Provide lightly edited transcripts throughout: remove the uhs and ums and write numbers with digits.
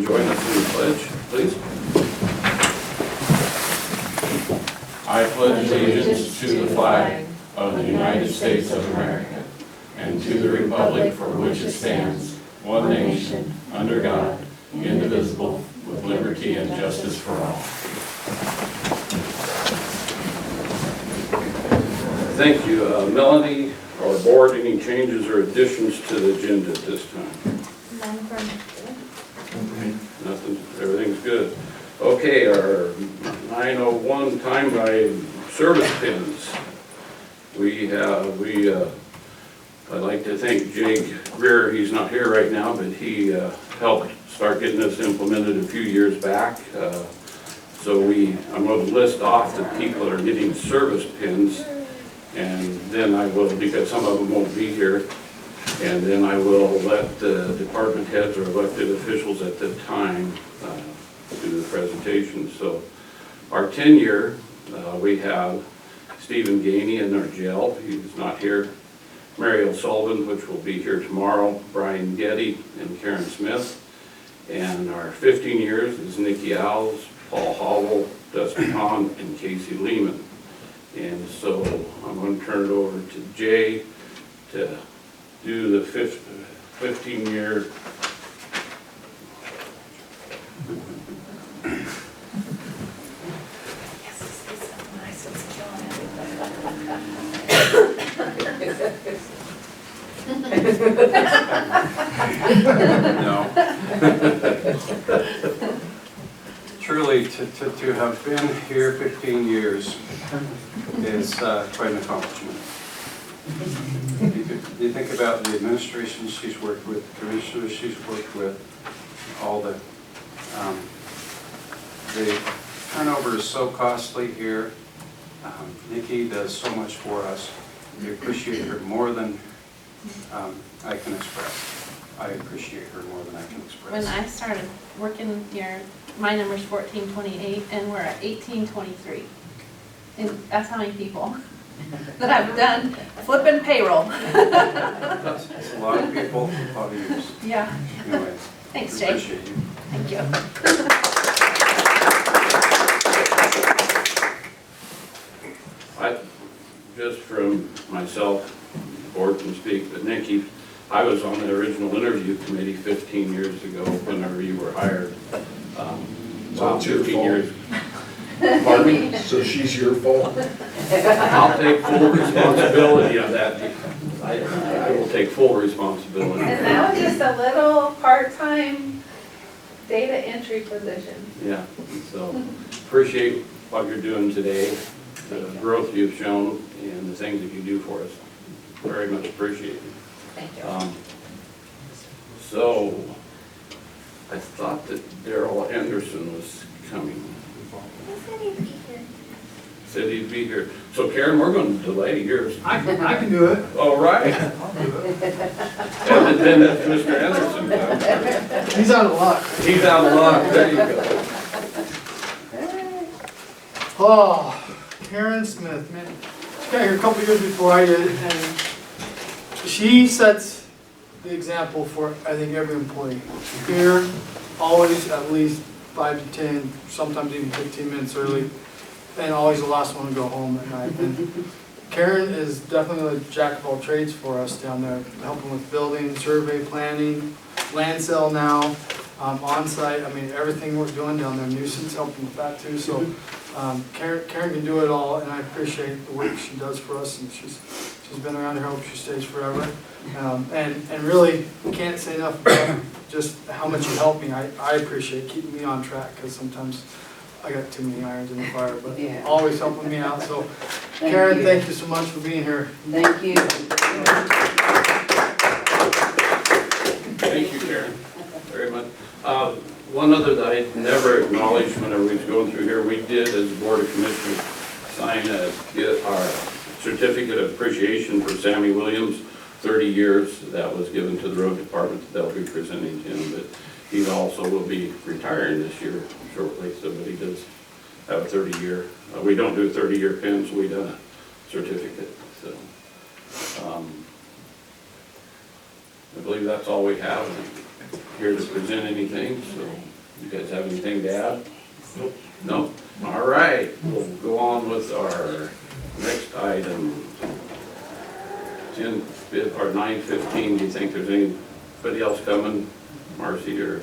join us in the pledge, please? I pledge allegiance to the flag of the United States of America and to the republic for which it stands, one nation, under God, indivisible, with liberty and justice for all. Thank you. Melanie, our board, any changes or additions to the agenda at this time? None from Nothing, everything's good. Okay, our 9:01 time by service pins. I'd like to thank Jake Greer. He's not here right now, but he helped start getting this implemented a few years back. So I'm going to list off the people that are getting service pins, and then I will, because some of them won't be here, and then I will let the department heads or elected officials at the time do the presentation. So our 10-year, we have Stephen Gainey in our jail. He's not here. Mary O'Sullivan, which will be here tomorrow, Brian Getty, and Karen Smith. And our 15 years is Nikki Owls, Paul Howell, Dustin Hahn, and Casey Lehman. And so I'm going to turn it over to Jay to do the 15-year. No. Truly, to have been here 15 years is quite an accomplishment. You think about the administration she's worked with, the commissioners she's worked with, all the turnover is so costly here. Nikki does so much for us. We appreciate her more than I can express. I appreciate her more than I can express. when I started working here, my number's 1428 and we're at 1823. And that's how many people that I've done flipping payroll. It's a lot of people, a lot of years. Yeah. Anyways, Thanks, Jay. appreciate you. Thank you. Just from myself, the board can speak, but Nikki, I was on the original interview committee 15 years ago whenever you were hired. So it's your 15 fault. years. Pardon me? So she's your fault? I'll take full responsibility of that. I will take full responsibility. And that was just a little part-time data entry position. Yeah, so appreciate what you're doing today, the growth you've shown, and the things that you do for us. Very much appreciated. Thank you. So, I thought that Daryl Anderson was coming. Said he'd be here. So Karen, we're going to delay yours. I can do it. All right. And then that's Mr. Anderson. He's out of luck. He's out of luck. There you go. Oh, Karen Smith, man. She got here a couple years before I did, and she sets the example for, I think, every employee. Here, always at least 5 to 10, sometimes even 15 minutes early, and always the last one to go home at night. And Karen is definitely the jack of all trades for us down there, helping with building, survey, planning, land sale now, on-site. I mean, everything we're doing down there, nuisance, helping with that too. So Karen can do it all, and I appreciate the work she does for us. And she's been around here. I hope she stays forever. And really, can't say enough about just how much you help me. I appreciate keeping me on track, because sometimes I got too many irons in the fire, but Yeah. always helping me out. So Karen, thank you so much for being here. Thank you. Thank you, Karen, very much. One other that I never acknowledged whenever we was going through here, we did, as a Board of Commissioners, sign our certificate of appreciation for Sammy Williams, 30 years. That was given to the road department that they'll be presenting to him, but he also will be retiring this year shortly, so but he does have a 30-year. We don't do 30-year pins, we done a certificate, so. I believe that's all we have. I'm here to present anything, so You guys have anything to add? Nope. All right, we'll go on with our next item. 10, or 9:15, do you think there's anybody else coming, Marcy, or?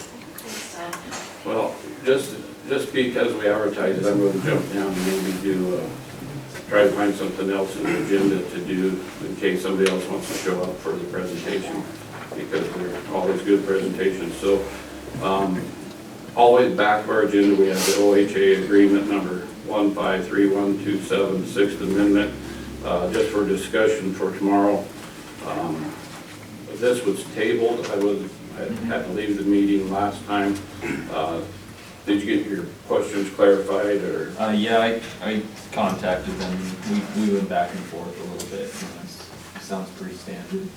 Well, just because we advertise it, I'm going to jump down and maybe do, try to find something else in the agenda to do in case somebody else wants to show up for the presentation, because they're always good presentations. So, all the way back of our agenda, we have the OHA agreement number 153-127, 6th Amendment, just for discussion for tomorrow. This was tabled. I had to leave the meeting last time. Did you get your questions clarified, or? Yeah, I contacted them. We went back and forth a little bit. It sounds pretty standard.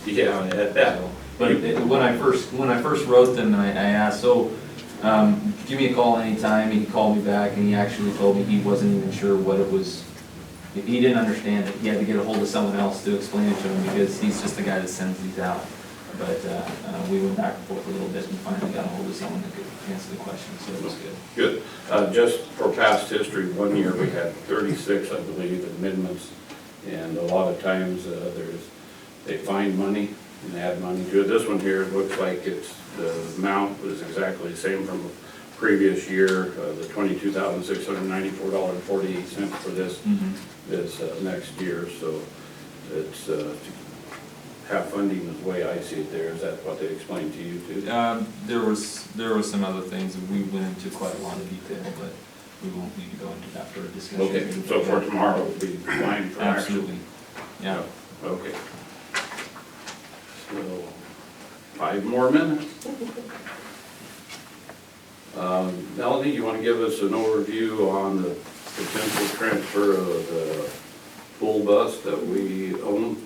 Yeah, that. So, but when I first wrote them, I asked, so give me a call anytime. And he called me back, and he actually told me he wasn't even sure what it was. He didn't understand it. He had to get a hold of someone else to explain it to him, because he's just the guy that sends these out. But we went back and forth a little bit and finally got a hold of someone that could answer the question, so it was good. Good. Just for past history, one year we had 36, I believe, amendments, and a lot of times they find money and add money to it. This one here looks like the amount was exactly the same from the previous year, the $22,694.48 for this next year. So it's have funding is the way I see it there. Is that what they explained to you too? There was some other things, and we went into quite a lot of detail, but we won't need to go into that for a discussion. Okay, so for tomorrow, we'll be fine for action? Absolutely, yeah. Okay. So, 5 more minutes. Melanie, you want to give us an overview on the potential transfer of the school bus that we own?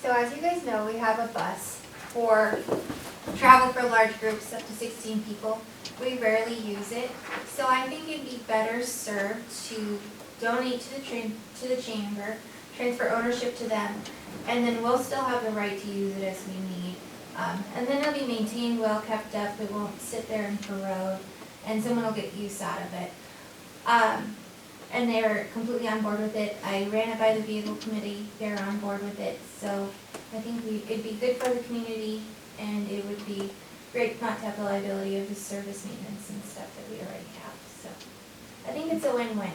So as you guys know, we have a bus for travel for large groups up to 16 people. We rarely use it, so I think it'd be better served to donate to the chamber, transfer ownership to them, and then we'll still have the right to use it as we need. And then it'll be maintained, well kept up, it won't sit there and corrode, and someone will get use out of it. And they're completely on board with it. I ran it by the vehicle committee, they're on board with it, so I think it'd be good for the community, and it would be great not to have the liability of the service maintenance and stuff that we already have, so I think it's a win-win.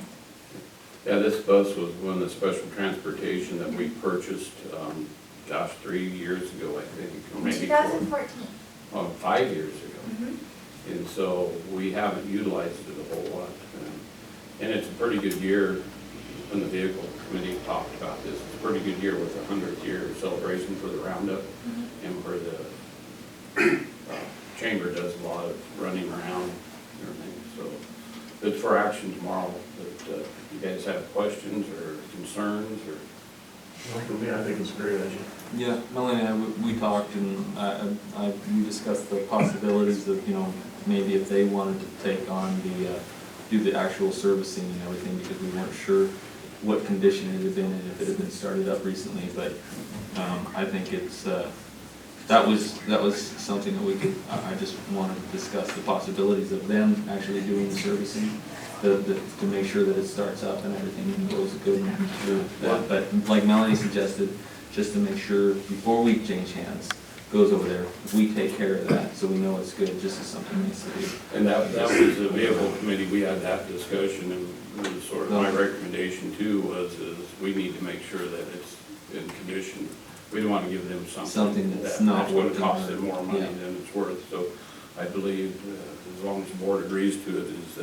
Yeah, this bus was one of the special transportation that we purchased, 3 years ago, I think, or maybe 2014. 5 years ago. Mhm. And so we haven't utilized it a whole lot. And it's a pretty good year, when the vehicle committee talked about this, it's a pretty good year with the 100th year celebration for the roundup, and where the chamber does a lot of running around and everything. So it's for action tomorrow. But you guys have questions or concerns or? For me, I think it's a great idea. Yeah, Melanie and I, we talked, and we discussed the possibilities of, maybe if they wanted to take on do the actual servicing and everything, because we weren't sure what condition it had been and if it had been started up recently, but I think it's, that was something that we could, I just wanted to discuss the possibilities of them actually doing the servicing, to make sure that it starts up and everything goes good and through that. But like Melanie suggested, just to make sure before we change hands, goes over there, we take care of that, so we know it's good, just as something needs to be. And that was the vehicle committee, we had that discussion, and it was sort of my recommendation too, is we need to make sure that it's in condition. We don't want to give them something That's not going to worth cost it. them more money Yeah. than it's worth. So I believe, as long as the board agrees to it, is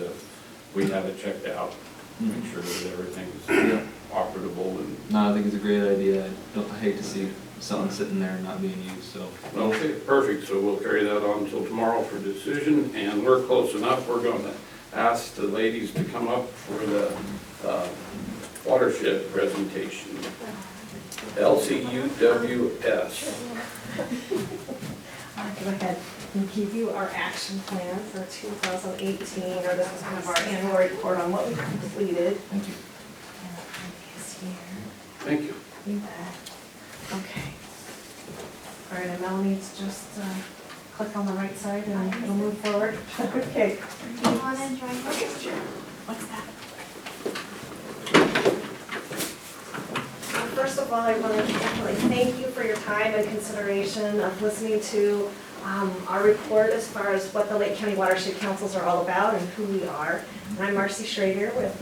we have it checked out, make sure that everything's operable and. No, I think it's a great idea. I hate to see something sitting there and not being used, so. Okay, perfect, so we'll carry that on until tomorrow for decision, and we're close enough, we're going to ask the ladies to come up for the watershed presentation. LCUWS. I'll go ahead and give you our action plan for 2018, or this is kind of our annual report on what we completed. Thank you. Thank you. You bet. Okay. All right, and Melanie's just click on the right side and it'll move forward. Okay. Do you wanna join us? What's that? First of all, I want to definitely thank you for your time and consideration of listening to our report as far as what the Lake County Watershed Councils are all about and who we are. And I'm Marcy Schrader with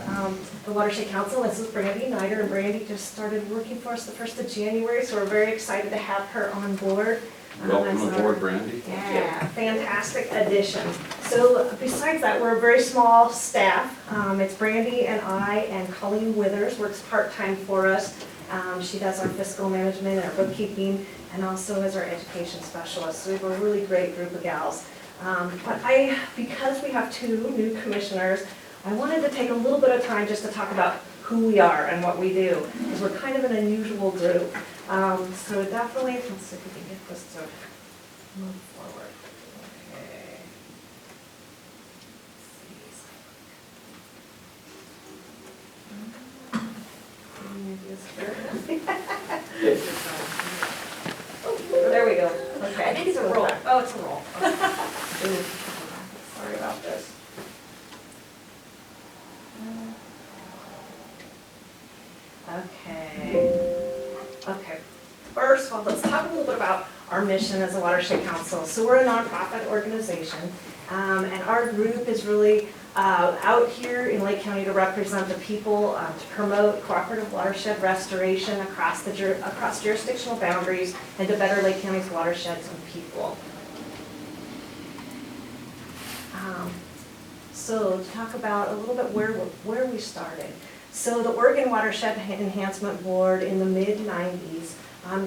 the Watershed Council. This is Brandy Snyder, and Brandy just started working for us the 1st of January, so we're very excited to have her on board. Welcome as our- aboard, Brandy. Yeah, fantastic addition. So besides that, we're a very small staff. It's Brandy and I, and Colleen Withers works part-time for us. She does our fiscal management and our bookkeeping, and also is our education specialist. So we have a really great group of gals. Because we have 2 new commissioners, I wanted to take a little bit of time just to talk about who we are and what we do, because we're kind of an unusual group. So definitely, let's see if we can get this to move forward. Okay. Oh, there we go. Okay. I think it's a roll. Oh, it's a roll. Okay. Ooh, sorry about this. Okay. First of all, let's talk a little bit about our mission as a Watershed Council. So we're a nonprofit organization, and our group is really out here in Lake County to represent the people, to promote cooperative watershed restoration across jurisdictional boundaries, and to better Lake County's watersheds and people. So to talk about a little bit where we started. So the Oregon Watershed Enhancement Board in the mid-90s,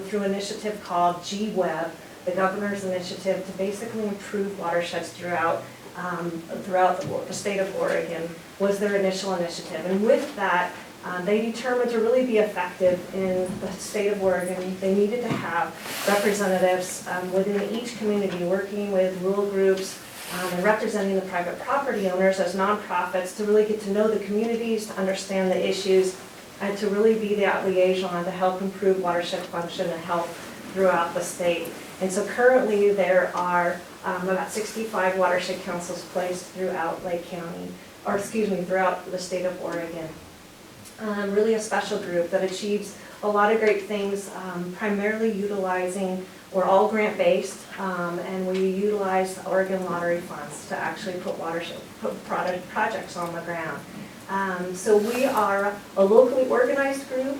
through an initiative called GWEB, the governor's initiative to basically improve watersheds throughout the state of Oregon, was their initial initiative. And with that, they determined to really be effective in the state of Oregon, they needed to have representatives within each community working with rural groups and representing the private property owners as nonprofits to really get to know the communities, to understand the issues, and to really be that liaison to help improve watershed function and health throughout the state. And so currently there are about 65 watershed councils placed throughout Lake County, throughout the state of Oregon. Really a special group that achieves a lot of great things, primarily utilizing, we're all grant-based, and we utilize Oregon lottery funds to actually put projects on the ground. So we are a locally organized group.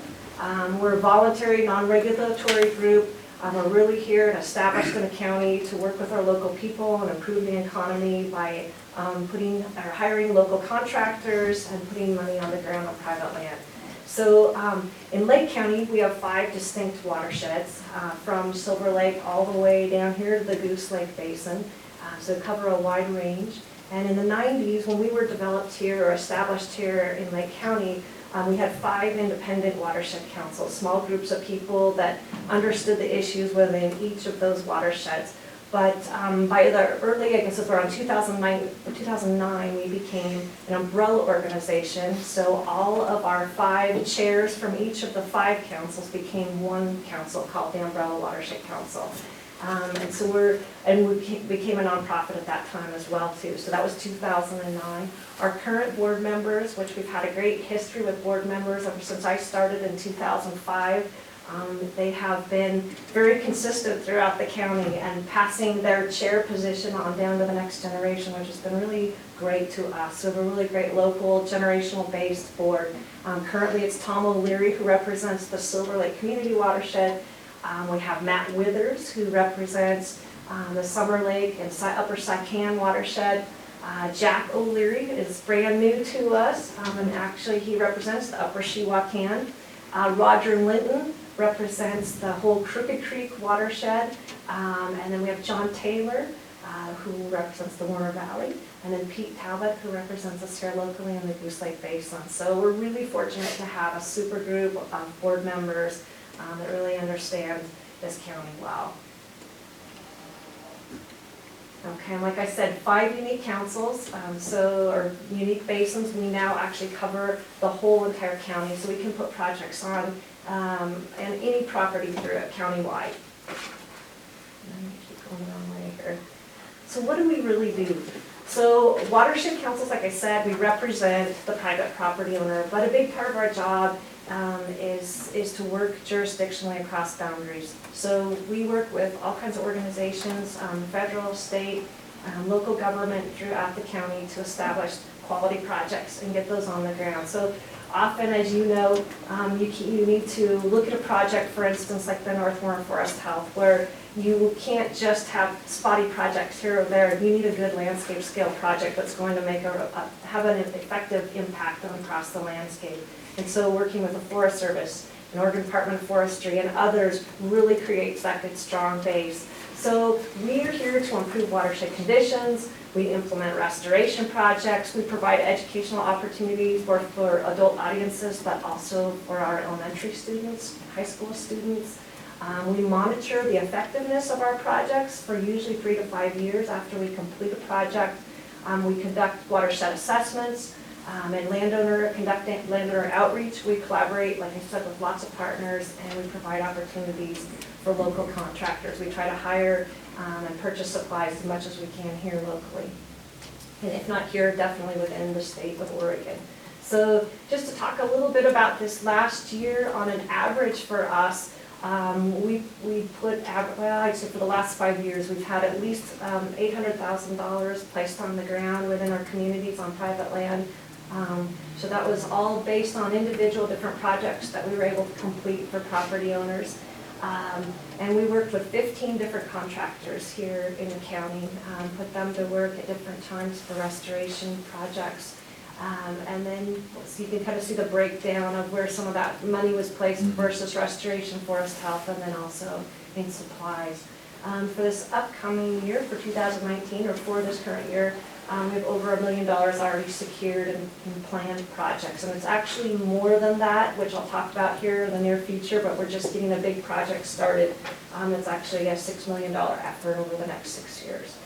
We're a voluntary, non-regulatory group. We're really here and established in the county to work with our local people and improve the economy by hiring local contractors and putting money on the ground on private land. So in Lake County, we have 5 distinct watersheds, from Silver Lake all the way down here to the Goose Lake Basin, so cover a wide range. And in the 90s, when we were developed here or established here in Lake County, we had 5 independent watershed councils, small groups of people that understood the issues within each of those watersheds. But by the early, I guess it was around 2009, we became an umbrella organization. So all of our 5 chairs from each of the 5 councils became one council called the Umbrella Watershed Council. And we became a nonprofit at that time as well too. So that was 2009. Our current board members, which we've had a great history with board members ever since I started in 2005, they have been very consistent throughout the county and passing their chair position on down to the next generation, which has been really great to us. So we have a really great local generational based board. Currently it's Tom O'Leary who represents the Silver Lake Community Watershed. We have Matt Withers, who represents the Summer Lake and Upper Saikan watershed. Jack O'Leary is brand new to us, and actually he represents the Upper Shiwakan. Roger Linton represents the whole Crooked Creek watershed. And then we have John Taylor, who represents the Warner Valley. And then Pete Talbot, who represents us here locally in the Goose Lake Basin. So we're really fortunate to have a super group of board members that really understand this county well. Okay, and like I said, 5 unique councils, or unique basins. We now actually cover the whole entire county, so we can put projects on and any property through it countywide. Keep going on right here. So what do we really do? So watershed councils, like I said, we represent the private property owner, but a big part of our job is to work jurisdictionally across boundaries. So we work with all kinds of organizations, federal, state, local government throughout the county to establish quality projects and get those on the ground. So often, as you know, you need to look at a project, for instance, like the North Warren Forest Health, where you can't just have spotty projects here or there. You need a good landscape scale project that's going to have an effective impact on across the landscape. And so working with the Forest Service, and Oregon Department of Forestry, and others really creates that good, strong base. So we are here to improve watershed conditions. We implement restoration projects. We provide educational opportunities for adult audiences, but also for our elementary students, high school students. We monitor the effectiveness of our projects for usually 3 to 5 years after we complete a project. We conduct watershed assessments and conduct landowner outreach. We collaborate, like I said, with lots of partners, and we provide opportunities for local contractors. We try to hire and purchase supplies as much as we can here locally. And if not here, definitely within the state of Oregon. So just to talk a little bit about this last year, on an average for us, we put, well, I'd say for the last 5 years, we've had at least $800,000 placed on the ground within our communities on private land. So that was all based on individual different projects that we were able to complete for property owners. And we worked with 15 different contractors here in the county, put them to work at different times for restoration projects. And then so you can kind of see the breakdown of where some of that money was placed versus restoration, forest health, and then also in supplies. For this upcoming year, for 2019, or for this current year, we have over $1 million already secured in planned projects. And it's actually more than that, which I'll talk about here in the near future, but we're just getting a big project started. It's actually a $6 million effort over the next 6 years.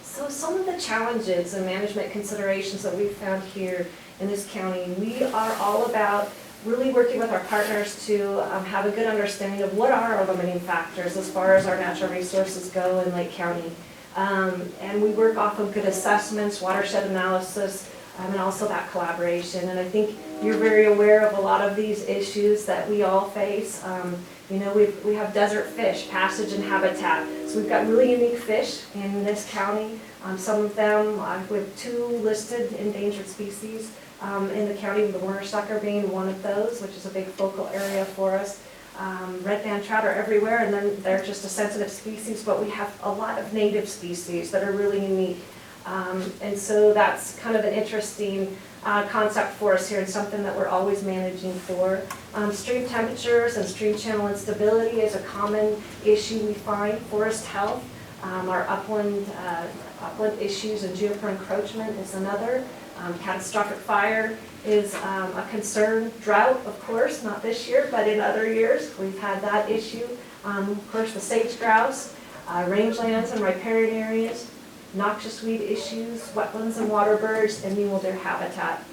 So some of the challenges and management considerations that we've found here in this county, we are all about really working with our partners to have a good understanding of what are our limiting factors as far as our natural resources go in Lake County. And we work off of good assessments, watershed analysis, and also that collaboration. And I think you're very aware of a lot of these issues that we all face. You know, we have desert fish, passage and habitat. So we've got really unique fish in this county. Some of them, we have 2 listed endangered species in the county, the Warner sucker being one of those, which is a big focal area for us. Red band trout are everywhere, and then they're just a sensitive species, but we have a lot of native species that are really unique. And so that's kind of an interesting concept for us here, and something that we're always managing for. Stream temperatures and stream channel instability is a common issue we find. Forest health, our upland issues and geoper encroachment is another. Catastrophic fire is a concern. Drought, of course, not this year, but in other years, we've had that issue. Of course, the sage grouse, rangelands and riparian areas, noxious weed issues, wetlands and water birds, and mule deer habitat.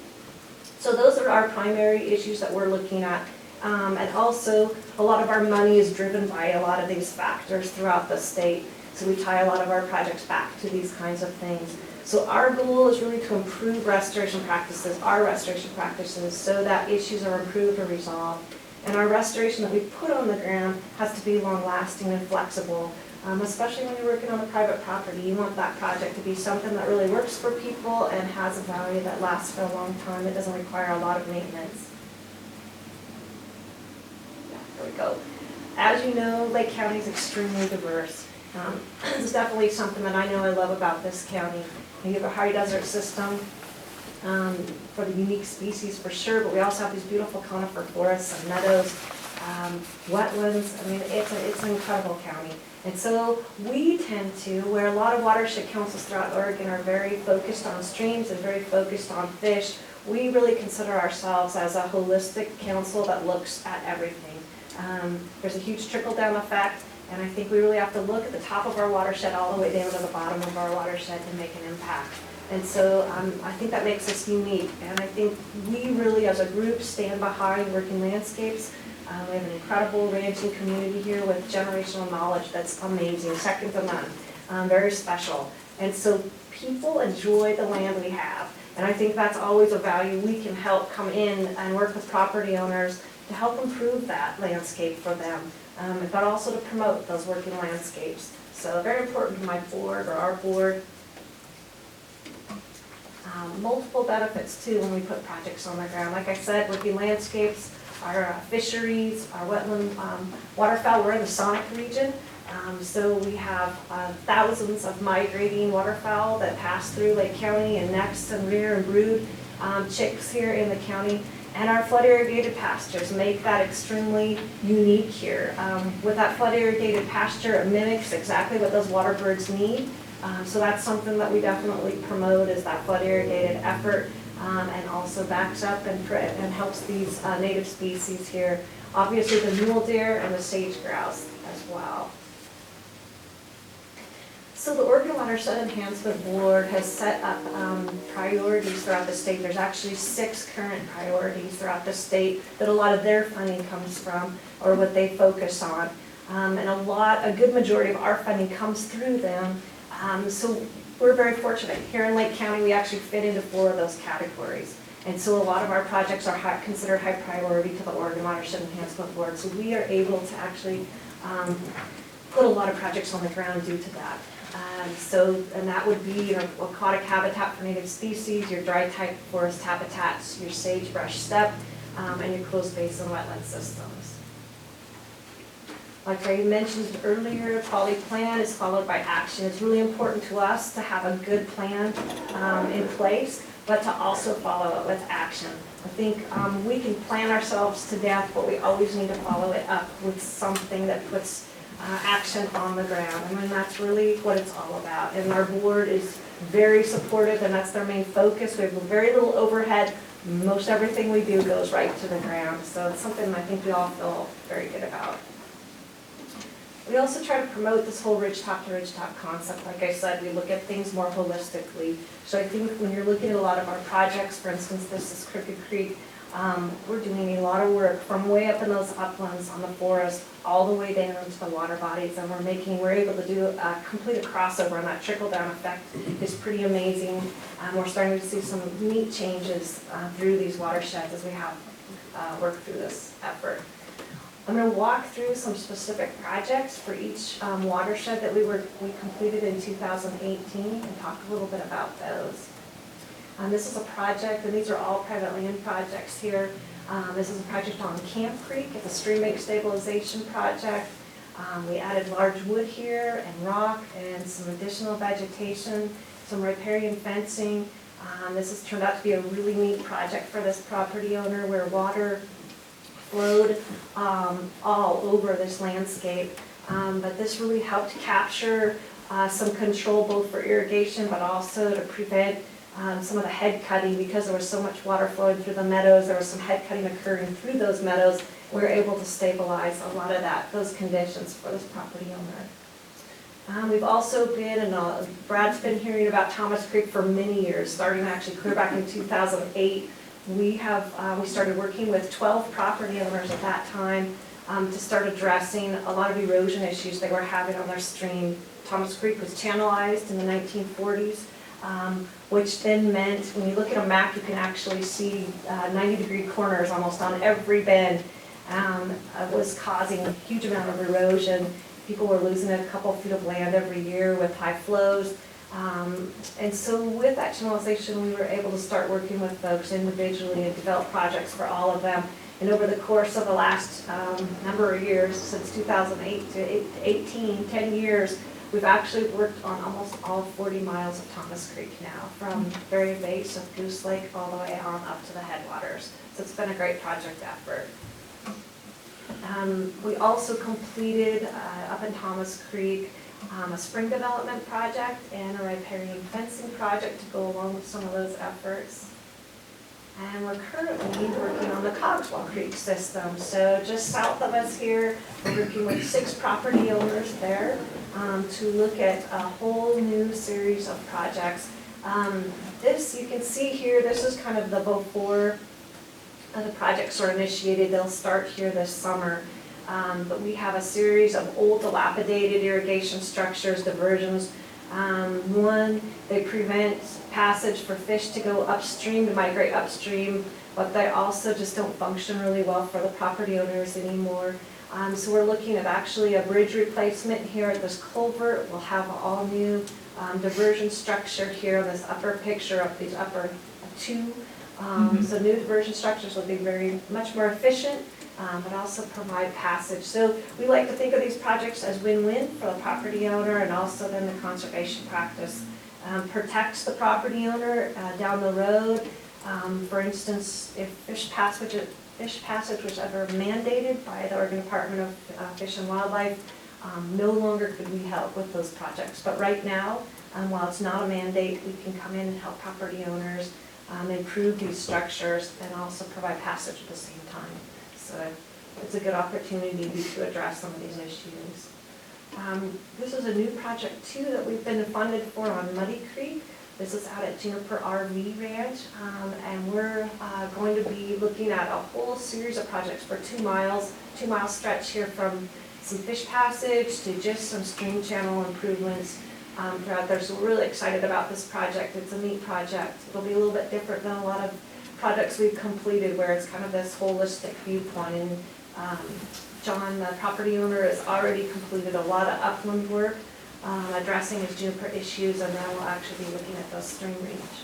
So those are our primary issues that we're looking at. And also, a lot of our money is driven by a lot of these factors throughout the state. So we tie a lot of our projects back to these kinds of things. So our goal is really to improve restoration practices, our restoration practices, so that issues are improved or resolved. And our restoration that we put on the ground has to be long-lasting and flexible, especially when you're working on a private property. You want that project to be something that really works for people and has a value that lasts for a long time. It doesn't require a lot of maintenance. There we go. As you know, Lake County is extremely diverse. This is definitely something that I know I love about this county. You have a high desert system for the unique species for sure, but we also have these beautiful conifer forests and meadows, wetlands. I mean, it's an incredible county. And so we tend to, where a lot of watershed councils throughout Oregon are very focused on streams and very focused on fish, we really consider ourselves as a holistic council that looks at everything. There's a huge trickle-down effect. And I think we really have to look at the top of our watershed all the way down to the bottom of our watershed to make an impact. And so I think that makes us unique. And I think we really, as a group, stand behind working landscapes. We have an incredible ranching community here with generational knowledge that's amazing, second to none, very special. And so people enjoy the land we have. And I think that's always a value we can help come in and work with property owners to help improve that landscape for them, but also to promote those working landscapes. So very important to my board, or our board. Multiple benefits too when we put projects on the ground. Like I said, working landscapes, our fisheries, our wetland, waterfowl, we're in the Sonic region. So we have thousands of migrating waterfowl that pass through Lake County and nest and rear and brood chicks here in the county. And our flood irrigated pastures make that extremely unique here. With that flood irrigated pasture, it mimics exactly what those water birds need. So that's something that we definitely promote, is that flood irrigated effort, and also backs up and helps these native species here. Obviously the mule deer and the sage grouse as well. So the Oregon Watershed Enhancement Board has set up priorities throughout the state. There's actually 6 current priorities throughout the state that a lot of their funding comes from, or what they focus on. And a good majority of our funding comes through them. So we're very fortunate. Here in Lake County, we actually fit into 4 of those categories. And so a lot of our projects are considered high priority to the Oregon Watershed Enhancement Board. So we are able to actually put a lot of projects on the ground due to that. And that would be your aquatic habitat for native species, your dry type forest habitats, your sagebrush steppe, and your closed basin wetland systems. Like I mentioned earlier, quality plan is followed by action. It's really important to us to have a good plan in place, but to also follow it with action. I think we can plan ourselves to death, but we always need to follow it up with something that puts action on the ground. I mean, that's really what it's all about. And our board is very supportive, and that's their main focus. We have very little overhead. Most everything we do goes right to the ground. So it's something I think we all feel very good about. We also try to promote this whole ridgetop to ridgetop concept. Like I said, we look at things more holistically. So I think when you're looking at a lot of our projects, for instance, this is Crooked Creek, we're doing a lot of work from way up in those uplands on the forest all the way down to the water bodies, and we're able to do complete a crossover, and that trickle down effect is pretty amazing. We're starting to see some neat changes through these watersheds as we have worked through this effort. I'm going to walk through some specific projects for each watershed that we completed in 2018 and talk a little bit about those. This is a project, and these are all private land projects here. This is a project on Camp Creek. It's a stream bank stabilization project. We added large wood here and rock and some additional vegetation, some riparian fencing. This has turned out to be a really neat project for this property owner, where water flowed all over this landscape. But this really helped capture some control both for irrigation, but also to prevent some of the head cutting. Because there was so much water flowing through the meadows, there was some head cutting occurring through those meadows. We were able to stabilize a lot of those conditions for this property owner. We've also been, and Brad's been hearing about Thomas Creek for many years, starting actually clear back in 2008. We started working with 12 property owners at that time to start addressing a lot of erosion issues they were having on their stream. Thomas Creek was channelized in the 1940s. Which then meant, when you look at a map, you can actually see 90-degree corners almost on every bend. Was causing a huge amount of erosion. People were losing a couple feet of land every year with high flows. And so with that channelization, we were able to start working with folks individually and develop projects for all of them. And over the course of the last number of years, since 2008 to 18, 10 years, we've actually worked on almost all 40 miles of Thomas Creek now, from very base of Goose Lake all the way on up to the headwaters. So it's been a great project effort. We also completed up in Thomas Creek a spring development project and a riparian fencing project to go along with some of those efforts. And we're currently working on the Cogswell Creek system. So just south of us here, we're working with 6 property owners there to look at a whole new series of projects. This, you can see here, this is kind of the before the projects are initiated, they'll start here this summer. But we have a series of old dilapidated irrigation structures, diversions. One, they prevent passage for fish to go upstream, to migrate upstream, but they also just don't function really well for the property owners anymore. So we're looking at actually a bridge replacement here at this culvert. We'll have all new diversion structure here on this upper picture of these upper two. So new diversion structures will be very much more efficient, but also provide passage. So we like to think of these projects as win-win for the property owner, and also then the conservation practice protects the property owner down the road. For instance, if fish passage was ever mandated by the Oregon Department of Fish and Wildlife, no longer could we help with those projects. But right now, while it's not a mandate, we can come in and help property owners improve these structures and also provide passage at the same time. So it's a good opportunity to address some of these issues. This is a new project too that we've been funded for on Muddy Creek. This is out at Juniper RV Ranch, and we're going to be looking at a whole series of projects for 2 miles, 2-mile stretch here from some fish passage to just some stream channel improvements throughout there. So we're really excited about this project. It's a neat project. It'll be a little bit different than a lot of projects we've completed where it's kind of this holistic viewpoint. And John, the property owner, has already completed a lot of upland work addressing his juniper issues, and then we'll actually be looking at those stream reach.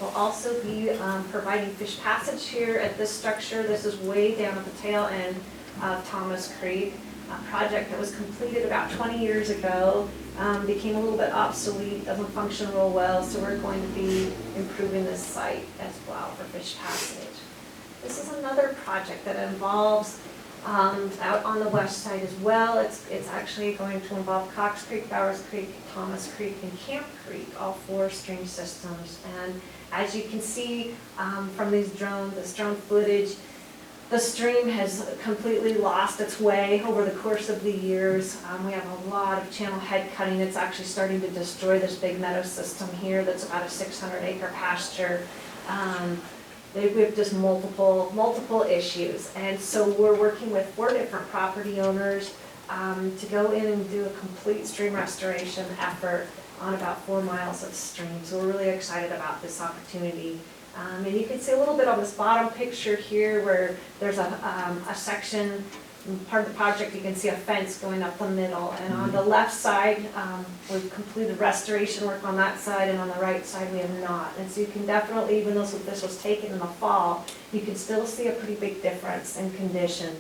We'll also be providing fish passage here at this structure. This is way down at the tail end of Thomas Creek, a project that was completed about 20 years ago, became a little bit obsolete, doesn't function real well, so we're going to be improving this site as well for fish passage. This is another project that involves out on the west side as well. It's actually going to involve Cox Creek, Bowers Creek, Thomas Creek, and Camp Creek, all 4 stream systems. And as you can see from this drone footage, the stream has completely lost its way over the course of the years. We have a lot of channel head cutting. It's actually starting to destroy this big meadow system here that's about a 600-acre pasture. We have just multiple issues, and so we're working with 4 different property owners to go in and do a complete stream restoration effort on about 4 miles of stream. So we're really excited about this opportunity. And you can see a little bit on this bottom picture here where there's a section, part of the project, you can see a fence going up the middle. And on the left side, we've completed restoration work on that side, and on the right side we have not. And so you can definitely, even though this was taken in the fall, you can still see a pretty big difference in condition.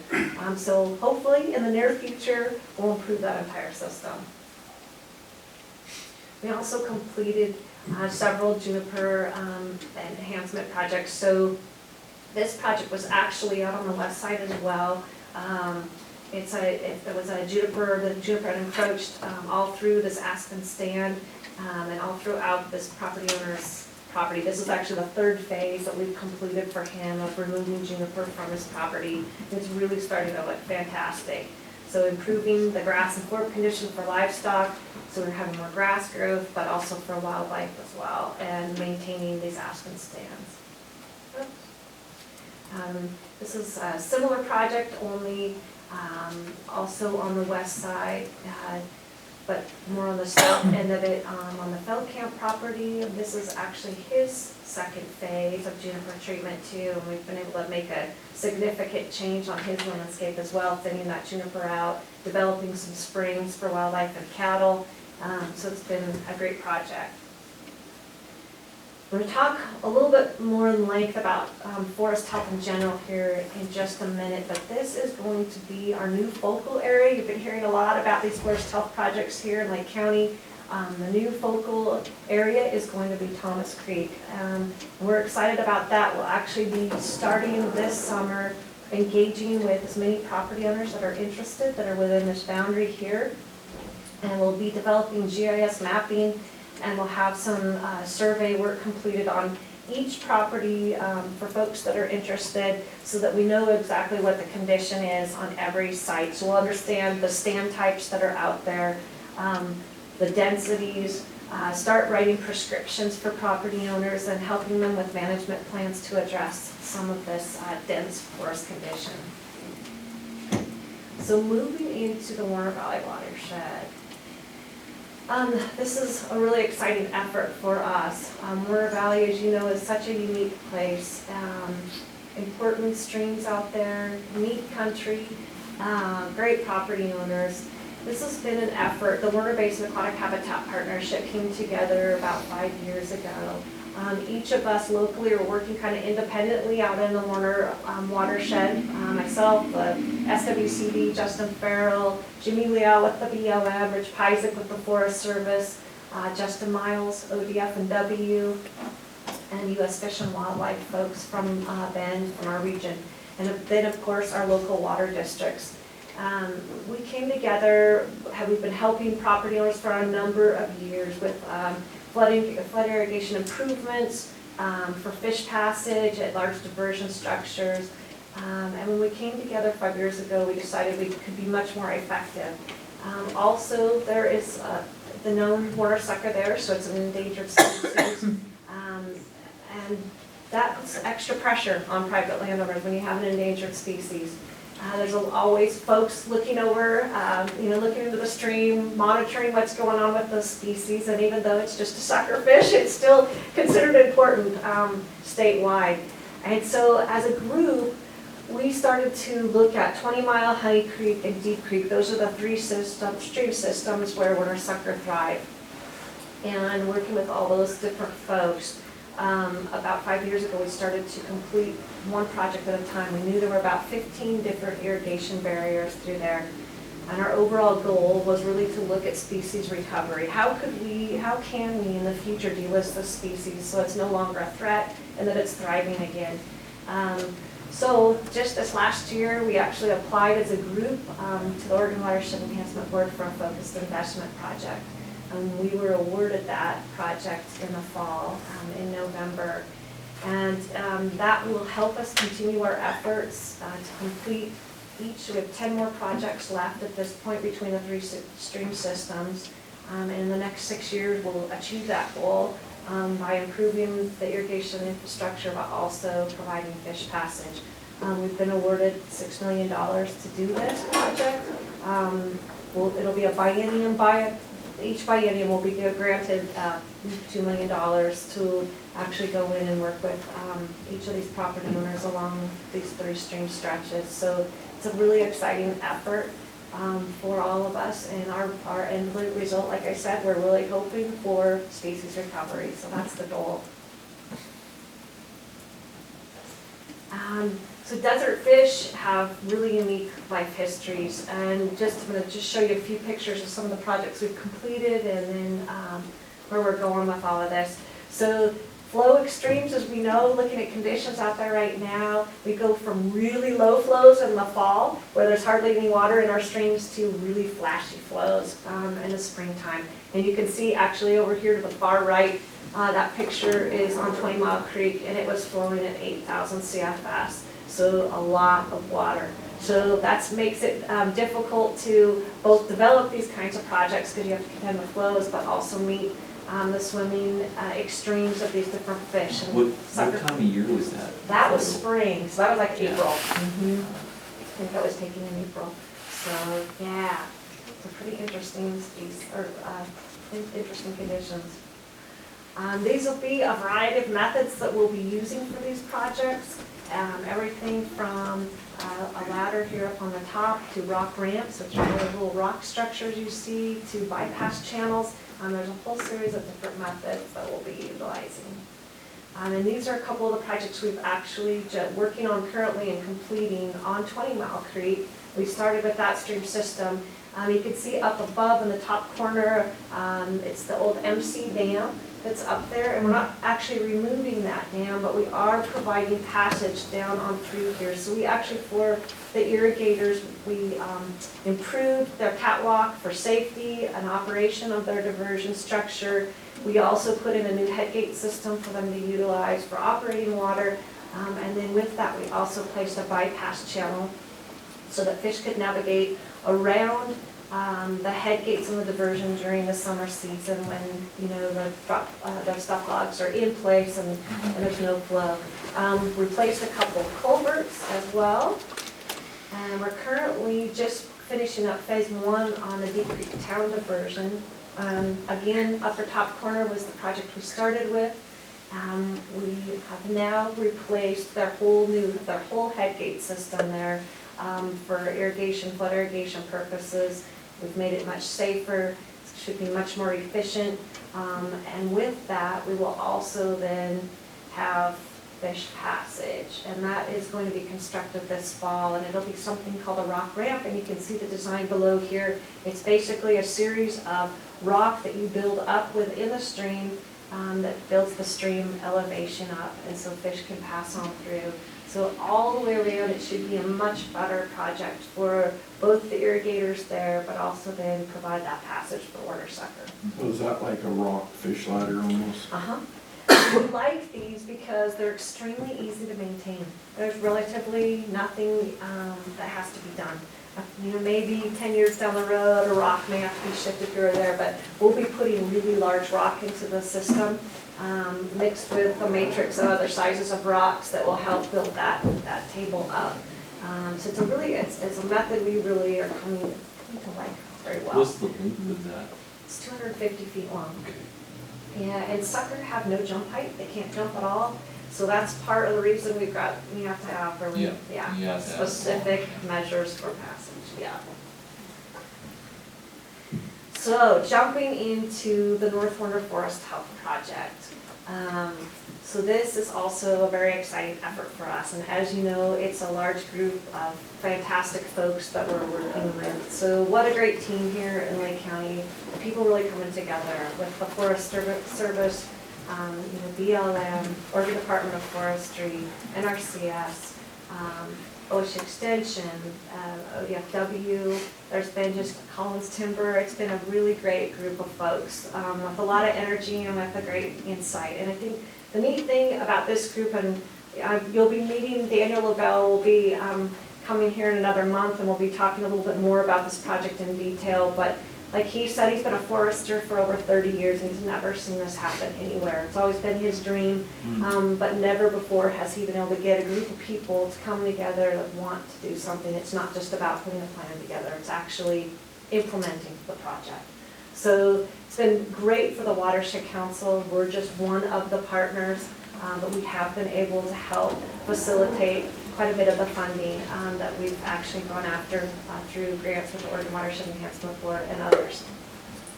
So hopefully in the near future, we'll improve that entire system. We also completed several juniper enhancement projects. So this project was actually out on the west side as well. It was a juniper, the juniper had encroached all through this aspen stand and all throughout this property owner's property. This is actually the 3rd phase that we've completed for him of removing juniper from his property. It's really starting to look fantastic. So improving the grass and forb condition for livestock, so we're having more grass growth, but also for wildlife as well, and maintaining these aspen stands. This is a similar project, only also on the west side, but more on the south end of it, on the Feldkamp property. This is actually his 2nd phase of juniper treatment too, and we've been able to make a significant change on his landscape as well, thinning that juniper out, developing some springs for wildlife and cattle. So it's been a great project. We're going to talk a little bit more in length about forest health in general here in just a minute, but this is going to be our new focal area. You've been hearing a lot about these forest health projects here in Lake County. The new focal area is going to be Thomas Creek. We're excited about that. We'll actually be starting this summer engaging with as many property owners that are interested, that are within this boundary here. And we'll be developing GIS mapping, and we'll have some survey work completed on each property for folks that are interested, so that we know exactly what the condition is on every site. So we'll understand the stand types that are out there, the densities, start writing prescriptions for property owners and helping them with management plans to address some of this dense forest condition. So moving into the Warner Valley watershed. This is a really exciting effort for us. Warner Valley, as you know, is such a unique place. Important streams out there, neat country, great property owners. This has been an effort. The Warner Basin Aquatic Habitat Partnership came together about 5 years ago. Each of us locally are working kind of independently out in the Warner watershed. Myself, SWCD, Justin Farrell, Jimmy Liao with the BLM, Rich Pizek with the Forest Service, Justin Miles, ODF and W, and U.S. Fish and Wildlife folks from Bend, from our region. And then, of course, our local water districts. We came together, we've been helping property owners for a number of years with flood irrigation improvements, for fish passage at large diversion structures. And when we came together 5 years ago, we decided we could be much more effective. Also, there is the known water sucker there, so it's an endangered species. And that puts extra pressure on private landowners when you have an endangered species. There's always folks looking over, looking into the stream, monitoring what's going on with the species, and even though it's just a sucker fish, it's still considered important statewide. And so as a group, we started to look at 20 Mile, Honey Creek, and Deep Creek. Those are the three stream systems where water sucker thrive. And working with all those different folks, about 5 years ago, we started to complete one project at a time. We knew there were about 15 different irrigation barriers through there. And our overall goal was really to look at species recovery. How can we in the future delist the species so it's no longer a threat and that it's thriving again? So just this last year, we actually applied as a group to the Oregon Watershed Enhancement Board for a focused investment project. We were awarded that project in the fall, in November. And that will help us continue our efforts to complete each. We have 10 more projects left at this point between the three stream systems. And in the next 6 years, we'll achieve that goal by improving the irrigation infrastructure, but also providing fish passage. We've been awarded $6 million to do this project. It'll be a biennium. Each biennium will be granted $2 million to actually go in and work with each of these property owners along these three stream stretches. So it's a really exciting effort for all of us, and our end result, like I said, we're really hoping for species recovery. So that's the goal. So desert fish have really unique life histories, and I'm going to show you a few pictures of some of the projects we've completed and then where we're going with all of this. So flow extremes, as we know, looking at conditions out there right now, we go from really low flows in the fall, where there's hardly any water in our streams, to really flashy flows in the springtime. And you can see actually over here to the far right, that picture is on 20 Mile Creek, and it was flowing at 8,000 CFS. So a lot of water. So that makes it difficult to both develop these kinds of projects because you have to contend with flows, but also meet the swimming extremes of these different fish. And What time of year was that? That was spring, so that was like Yeah. April. I think that was taken in April. So yeah, it's a pretty interesting interesting conditions. These will be a variety of methods that we'll be using for these projects. Everything from a ladder here up on the top to rock ramps, which are the little rock structures you see, to bypass channels. There's a whole series of different methods that we'll be utilizing. And these are a couple of the projects we've actually working on currently and completing on 20 Mile Creek. We started with that stream system. You can see up above in the top corner, it's the old MC Dam that's up there, and we're not actually removing that dam, but we are providing passage down on through here. So we actually, for the irrigators, we improved their catwalk for safety and operation of their diversion structure. We also put in a new headgate system for them to utilize for operating water, and then with that, we also placed a bypass channel so that fish could navigate around the head gates and the diversion during the summer season when, the stop logs are in place and there's no flow. Replaced a couple of culverts as well. And we're currently just finishing up phase 1 on the Deep Creek Town diversion. Again, upper top corner was the project we started with. We have now replaced their whole head gate system there for irrigation, flood irrigation purposes. We've made it much safer, it should be much more efficient. And with that, we will also then have fish passage, and that is going to be constructed this fall, and it'll be something called a rock ramp, and you can see the design below here. It's basically a series of rock that you build up within the stream that builds the stream elevation up, and so fish can pass on through. So all the way around, it should be a much better project for both the irrigators there, but also then provide that passage for water sucker. So is that like a rock fish ladder almost? We like these because they're extremely easy to maintain. There's relatively nothing that has to be done. Maybe 10 years down the road, a rock may have to be shifted here or there, but we'll be putting really large rock into the system, mixed with a matrix of other sizes of rocks that will help build that table up. So it's a method we really are coming to like very well. What's the length of that? It's 250 feet long. Yeah, and sucker have no jump height, they can't jump at all, so that's part of the reason we have to have really, specific measures for passage, yeah. So, jumping into the North Warner Forest Health Project. So this is also a very exciting effort for us, and as you know, it's a large group of fantastic folks that we're working with. So what a great team here in Lake County, people really coming together with the Forest Service, BLM, Oregon Department of Forestry, NRCS, OSHA Extension, ODFW, there's been just Collins Timber. It's been a really great group of folks with a lot of energy and with a great insight. And I think the neat thing about this group, and you'll be meeting Daniel Lavelle, will be coming here in another month, and we'll be talking a little bit more about this project in detail. But like he said, he's been a forester for over 30 years, and he's never seen this happen anywhere. It's always been his dream, but never before has he been able to get a group of people to come together that want to do something. It's not just about putting a plan together, it's actually implementing the project. So it's been great for the Watershed Council. We're just one of the partners, but we have been able to help facilitate quite a bit of the funding that we've actually gone after through grants with the Oregon Watershed Enhancement Board and others.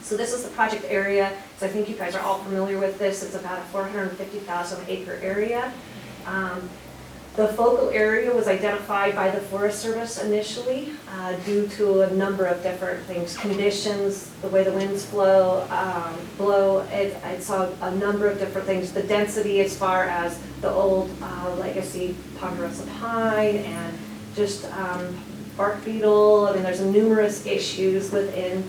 So this is the project area. So I think you guys are all familiar with this. It's about a 450,000 acre area. The focal area was identified by the Forest Service initially due to a number of different things, conditions, the way the winds blow. It saw a number of different things, the density as far as the old legacy ponderosa pine and just bark beetle. I mean, there's numerous issues within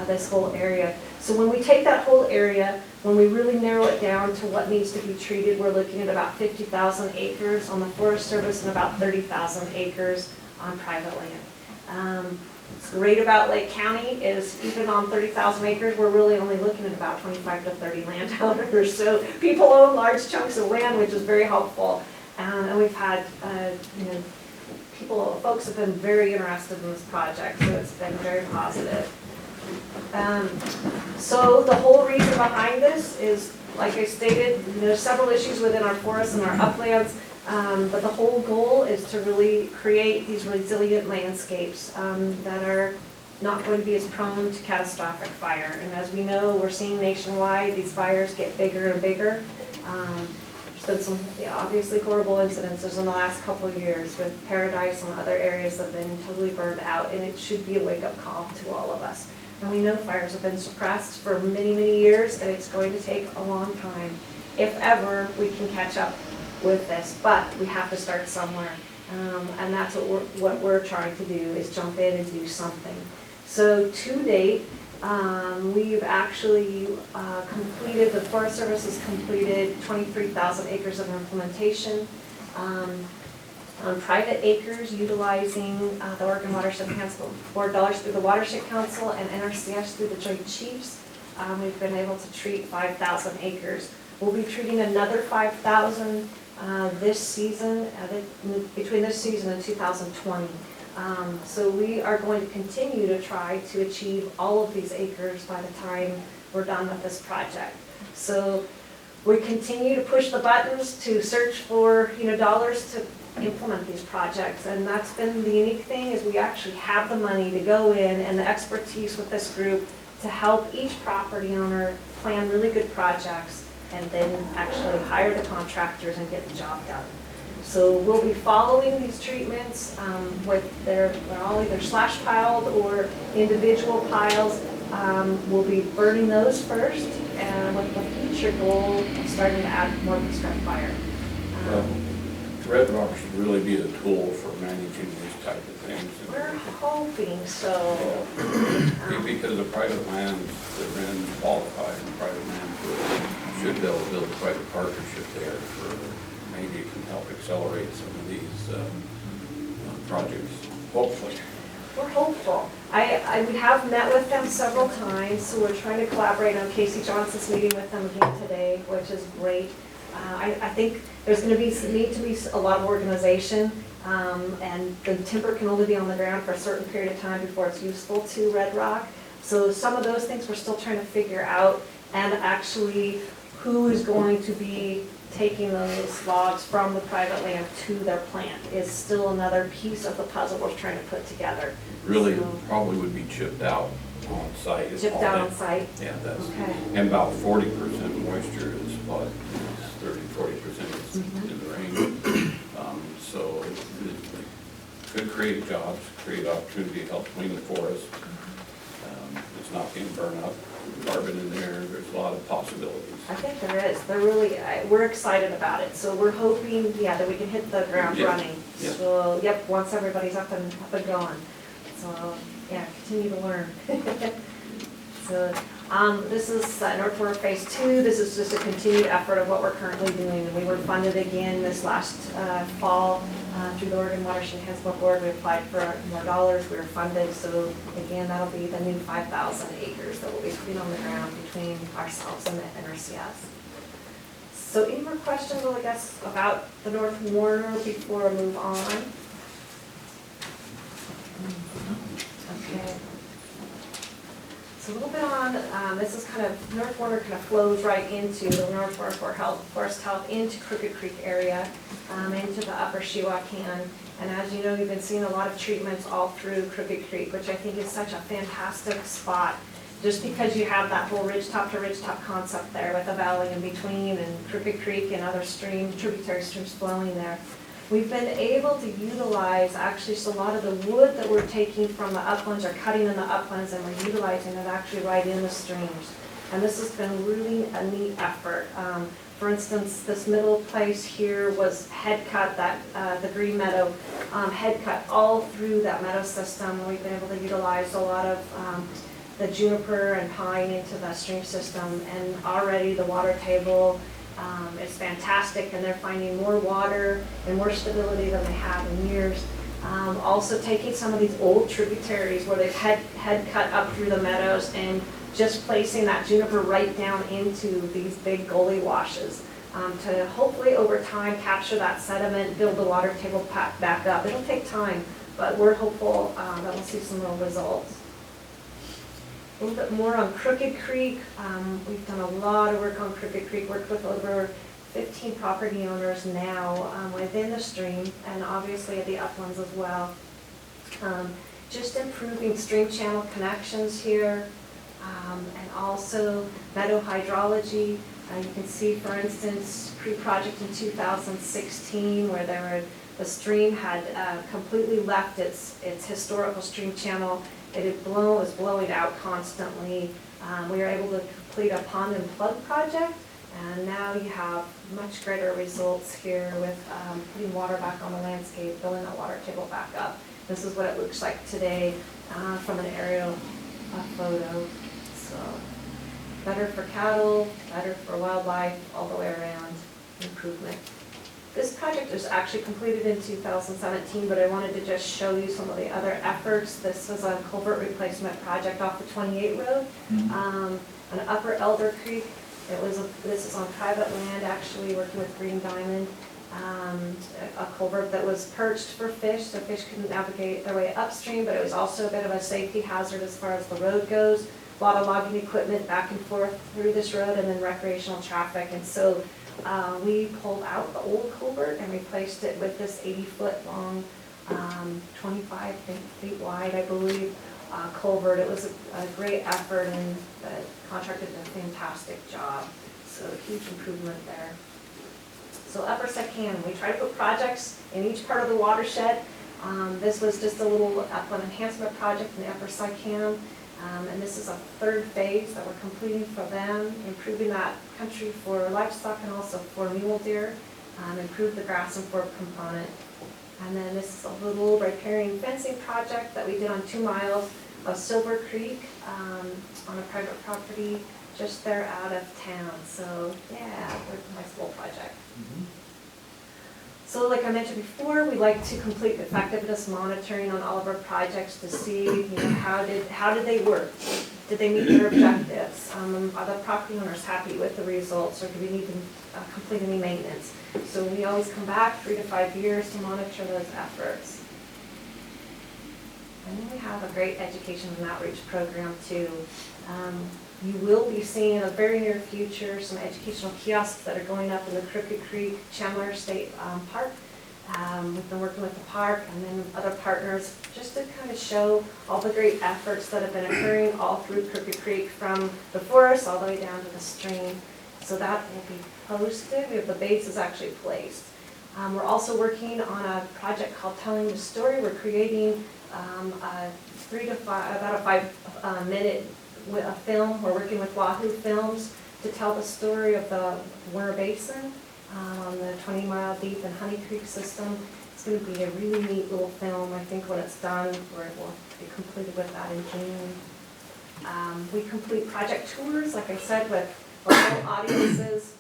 this whole area. So when we take that whole area, when we really narrow it down to what needs to be treated, we're looking at about 50,000 acres on the Forest Service and about 30,000 acres on private land. What's great about Lake County is even on 30,000 acres, we're really only looking at about 25 to 30 landowners. So people own large chunks of land, which is very helpful. And we've had, folks have been very interested in this project, so it's been very positive. So the whole reason behind this is, like I stated, there's several issues within our forests and our uplands, but the whole goal is to really create these resilient landscapes that are not going to be as prone to catastrophic fire. And as we know, we're seeing nationwide, these fires get bigger and bigger. There's been some obviously horrible incidences in the last couple of years with Paradise and other areas that have been totally burned out, and it should be a wake-up call to all of us. And we know fires have been suppressed for many, many years, and it's going to take a long time, if ever we can catch up with this. But we have to start somewhere, and that's what we're trying to do, is jump in and do something. So to date, we've actually completed, the Forest Service has completed 23,000 acres of implementation. on private acres utilizing the Oregon Watershed Enhancement Board dollars through the Watershed Council and NRCS through the Joint Chiefs. We've been able to treat 5,000 acres. We'll be treating another 5,000 this season, between this season and 2020. So we are going to continue to try to achieve all of these acres by the time we're done with this project. So we continue to push the buttons to search for, dollars to implement these projects. And that's been the unique thing, is we actually have the money to go in and the expertise with this group to help each property owner plan really good projects and then actually hire the contractors and get the job done. So we'll be following these treatments with they're all either slash piled or individual piles. We'll be burning those first, and with the future goal of starting to add more prescribed fire. Red Rock should really be a tool for managing these type of things. We're hoping so. Because the private lands that are in qualified and private lands should be able to build a private partnership there for, maybe it can help accelerate some of these projects, hopefully. We're hopeful. We have met with them several times, so we're trying to collaborate on Casey Johnson's meeting with them again today, which is great. I think there's going to need to be a lot of organization, and the timber can only be on the ground for a certain period of time before it's useful to Red Rock. So some of those things we're still trying to figure out, and actually who is going to be taking those logs from the private land to their plant is still another piece of the puzzle we're trying to put together. Really, So- probably would be chipped out on site. is Chipped all out that- on site? Yeah, that's, Okay. and about 40% moisture is what, 30–40% is in the rain. So it could create jobs, create opportunity, help clean the forest. It's not being burned up, carbon in there, there's a lot of possibilities. I think there is. They're really, we're excited about it. So we're hoping, that we can hit the ground Yeah. running. Yeah. So, once everybody's up and going. So, continue to learn. So, this is North Warner Phase 2. This is just a continued effort of what we're currently doing. And we were funded again this last fall through the Oregon Watershed Enhancement Board. We applied for more dollars. We were funded. So again, that'll be the new 5,000 acres that we'll be putting on the ground between ourselves and the NRCS. So any more questions, I guess, about the North Warner before I move on? Okay. So a little bit on, this is kind of, North Warner kind of flows right into the North Warner Forest Health into Crooked Creek area, into the upper Shiwaukean. And as you know, we've been seeing a lot of treatments all through Crooked Creek, which I think is such a fantastic spot. Just because you have that whole ridgetop to ridgetop concept there with a valley in between and Crooked Creek and other streams, tributary streams flowing there. We've been able to utilize actually a lot of the wood that we're taking from the uplands or cutting in the uplands, and we're utilizing it actually right in the streams. And this has been really a neat effort. For instance, this middle place here was head cut, the Green Meadow head cut all through that meadow system. We've been able to utilize a lot of the juniper and pine into the stream system, and already the water table is fantastic, and they're finding more water and more stability than they have in years. Also taking some of these old tributaries where they've head cut up through the meadows and just placing that juniper right down into these big gully washes to hopefully over time capture that sediment, build the water table back up. It'll take time, but we're hopeful that we'll see some real results. A little bit more on Crooked Creek. We've done a lot of work on Crooked Creek, worked with over 15 property owners now within the stream, and obviously at the uplands as well. Just improving stream channel connections here, and also meadow hydrology. You can see, for instance, pre-project in 2016 where the stream had completely left its historical stream channel. It was blowing out constantly. We were able to complete a pond and plug project, and now you have much greater results here with putting water back on the landscape, filling that water table back up. This is what it looks like today from an aerial photo. So better for cattle, better for wildlife, all the way around improvement. This project was actually completed in 2017, but I wanted to just show you some of the other efforts. This was a culvert replacement project off the 28 road, on Upper Elder Creek. This is on private land, actually, working with Green Diamond. A culvert that was perched for fish, so fish couldn't navigate their way upstream, but it was also a bit of a safety hazard as far as the road goes. A lot of logging equipment back and forth through this road, and then recreational traffic. And so we pulled out the old culvert and replaced it with this 80-foot long, 25 feet wide, I believe, culvert. It was a great effort, and the contractor did a fantastic job. So a huge improvement there. So Upper Sican, we try to put projects in each part of the watershed. This was just a little upland enhancement project in the Upper Sican. And this is a third phase that we're completing for them, improving that country for livestock and also for mule deer, improve the grass and forb component. And then this is a little riparian fencing project that we did on 2 miles of Silver Creek on a private property just there out of town. So yeah, a nice little project. So like I mentioned before, we like to complete effectiveness monitoring on all of our projects to see, how did they work? Did they meet their objectives? Are the property owners happy with the results, or do we need to complete any maintenance? So we always come back 3 to 5 years to monitor those efforts. And then we have a great education and outreach program too. You will be seeing in the very near future some educational kiosks that are going up in the Crooked Creek Chandler State Park. We've been working with the park and then other partners just to kind of show all the great efforts that have been occurring all through Crooked Creek from the forest all the way down to the stream. So that will be posted. We have the bases actually placed. We're also working on a project called Telling the Story. We're creating about a 5-minute a film. We're working with Wahoo Films to tell the story of the Warner Basin on the 20-mile deep and Honey Creek system. It's going to be a really neat little film. I think when it's done, we'll be completed with that in June. We complete project tours, like I said, with local audiences.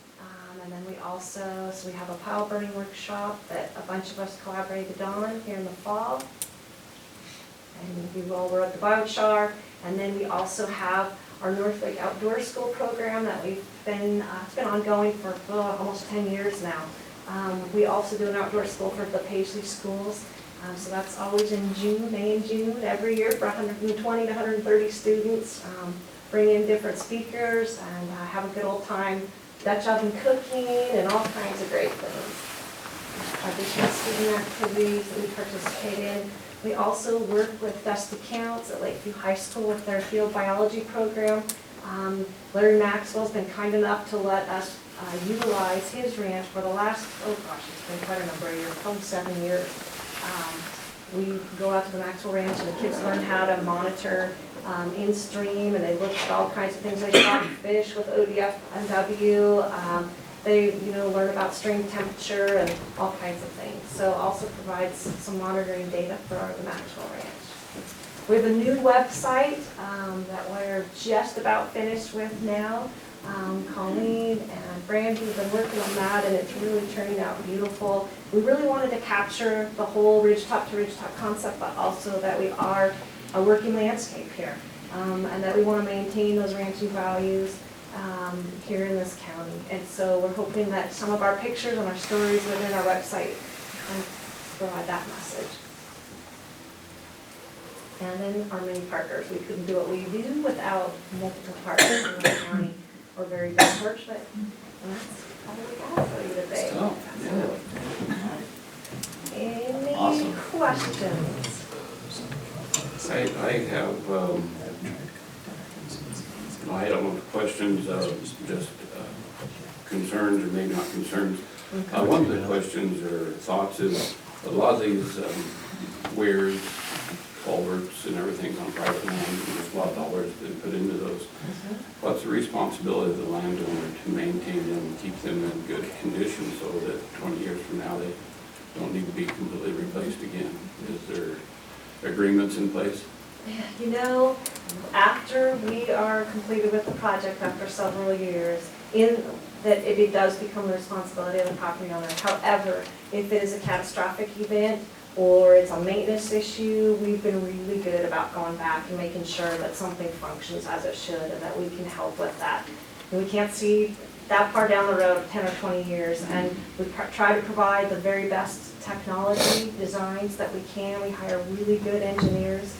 And then we also, so we have a pile burning workshop that a bunch of us collaborated on here in the fall. And we all were at the biochar. And then we also have our North Lake Outdoor School program that we've been, it's been ongoing for almost 10 years now. We also do an outdoor school for the Paisley schools. So that's always in June, May and June, every year for 120 to 130 students. Bring in different speakers and have a good old time, Dutch oven cooking and all kinds of great things. Additional student activities that we participate in. We also work with Dusty Counts at Lakeview High School with their field biology program. Larry Maxwell's been kind enough to let us utilize his ranch for the last, it's been quite a number of years, probably 7 years. We go out to the Maxwell Ranch and the kids learn how to monitor in stream, and they look at all kinds of things. They shot fish with ODFW. They, learn about stream temperature and all kinds of things. So also provides some monitoring data for the Maxwell Ranch. We have a new website that we're just about finished with now. Colleen and Brandy have been working on that, and it's really turning out beautiful. We really wanted to capture the whole ridgetop to ridgetop concept, but also that we are a working landscape here, and that we want to maintain those ranching values here in this county. And so we're hoping that some of our pictures and our stories within our website kind of provide that message. And then our many partners. We couldn't do what we do without multiple partners in the county. We're very fortunate, and that's all we got for you today. Any questions? I have, I don't know, questions, just concerns, or maybe not concerns. One of the questions or thoughts is a lot of these weirs, culverts and everything's on private land, and there's a lot of dollars been put into those. What's the responsibility of the landowner to maintain them and keep them in good condition so that 20 years from now they don't need to be completely replaced again? Is there agreements in place? You know, after we are completed with the project after several years, that it does become the responsibility of the property owner. However, if it is a catastrophic event or it's a maintenance issue, we've been really good about going back and making sure that something functions as it should and that we can help with that. And we can't see that far down the road, 10 or 20 years, and we try to provide the very best technology designs that we can. We hire really good engineers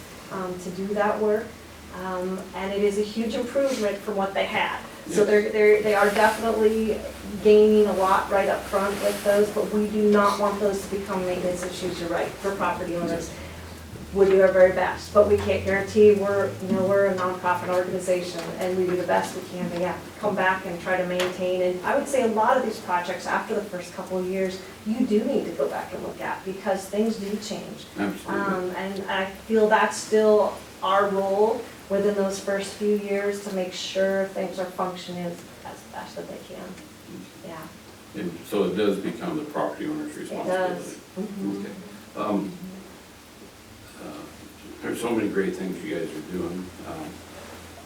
to do that work, and it is a huge improvement from what they had. So they are definitely gaining a lot right up front with those, but we do not want those to become maintenance issues, you're right, for property owners. We do our very best, but we can't guarantee. We're a nonprofit organization and we do the best we can to come back and try to maintain. And I would say a lot of these projects after the first couple of years, you do need to go back and look at because things do change. Absolutely. And I feel that's still our role within those first few years to make sure things are functioning as best that they can. Yeah. And so it does become the property owner's responsibility. It does. Mhm. Okay. There's so many great things you guys are doing.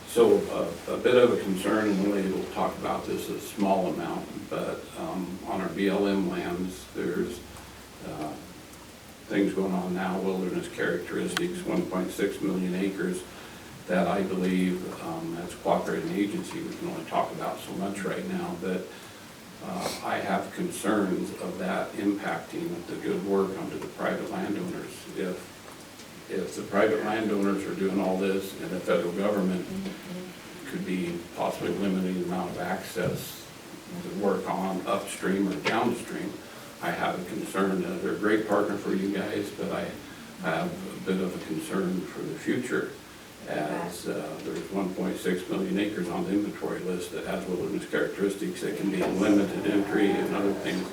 So a bit of a concern, and we'll able to talk about this a small amount, but on our BLM lands, there's things going on now, wilderness characteristics, 1.6 million acres, that I believe, as a cooperating agency, we can only talk about so much right now, but I have concerns of that impacting the good work onto the private landowners. If the private landowners are doing all this and the federal government could be possibly limiting the amount of access to work on upstream or downstream, I have a concern. They're a great partner for you guys, but I have a bit of a concern for the future as there's 1.6 million acres on the inventory list that has wilderness characteristics that can be limited entry and other things.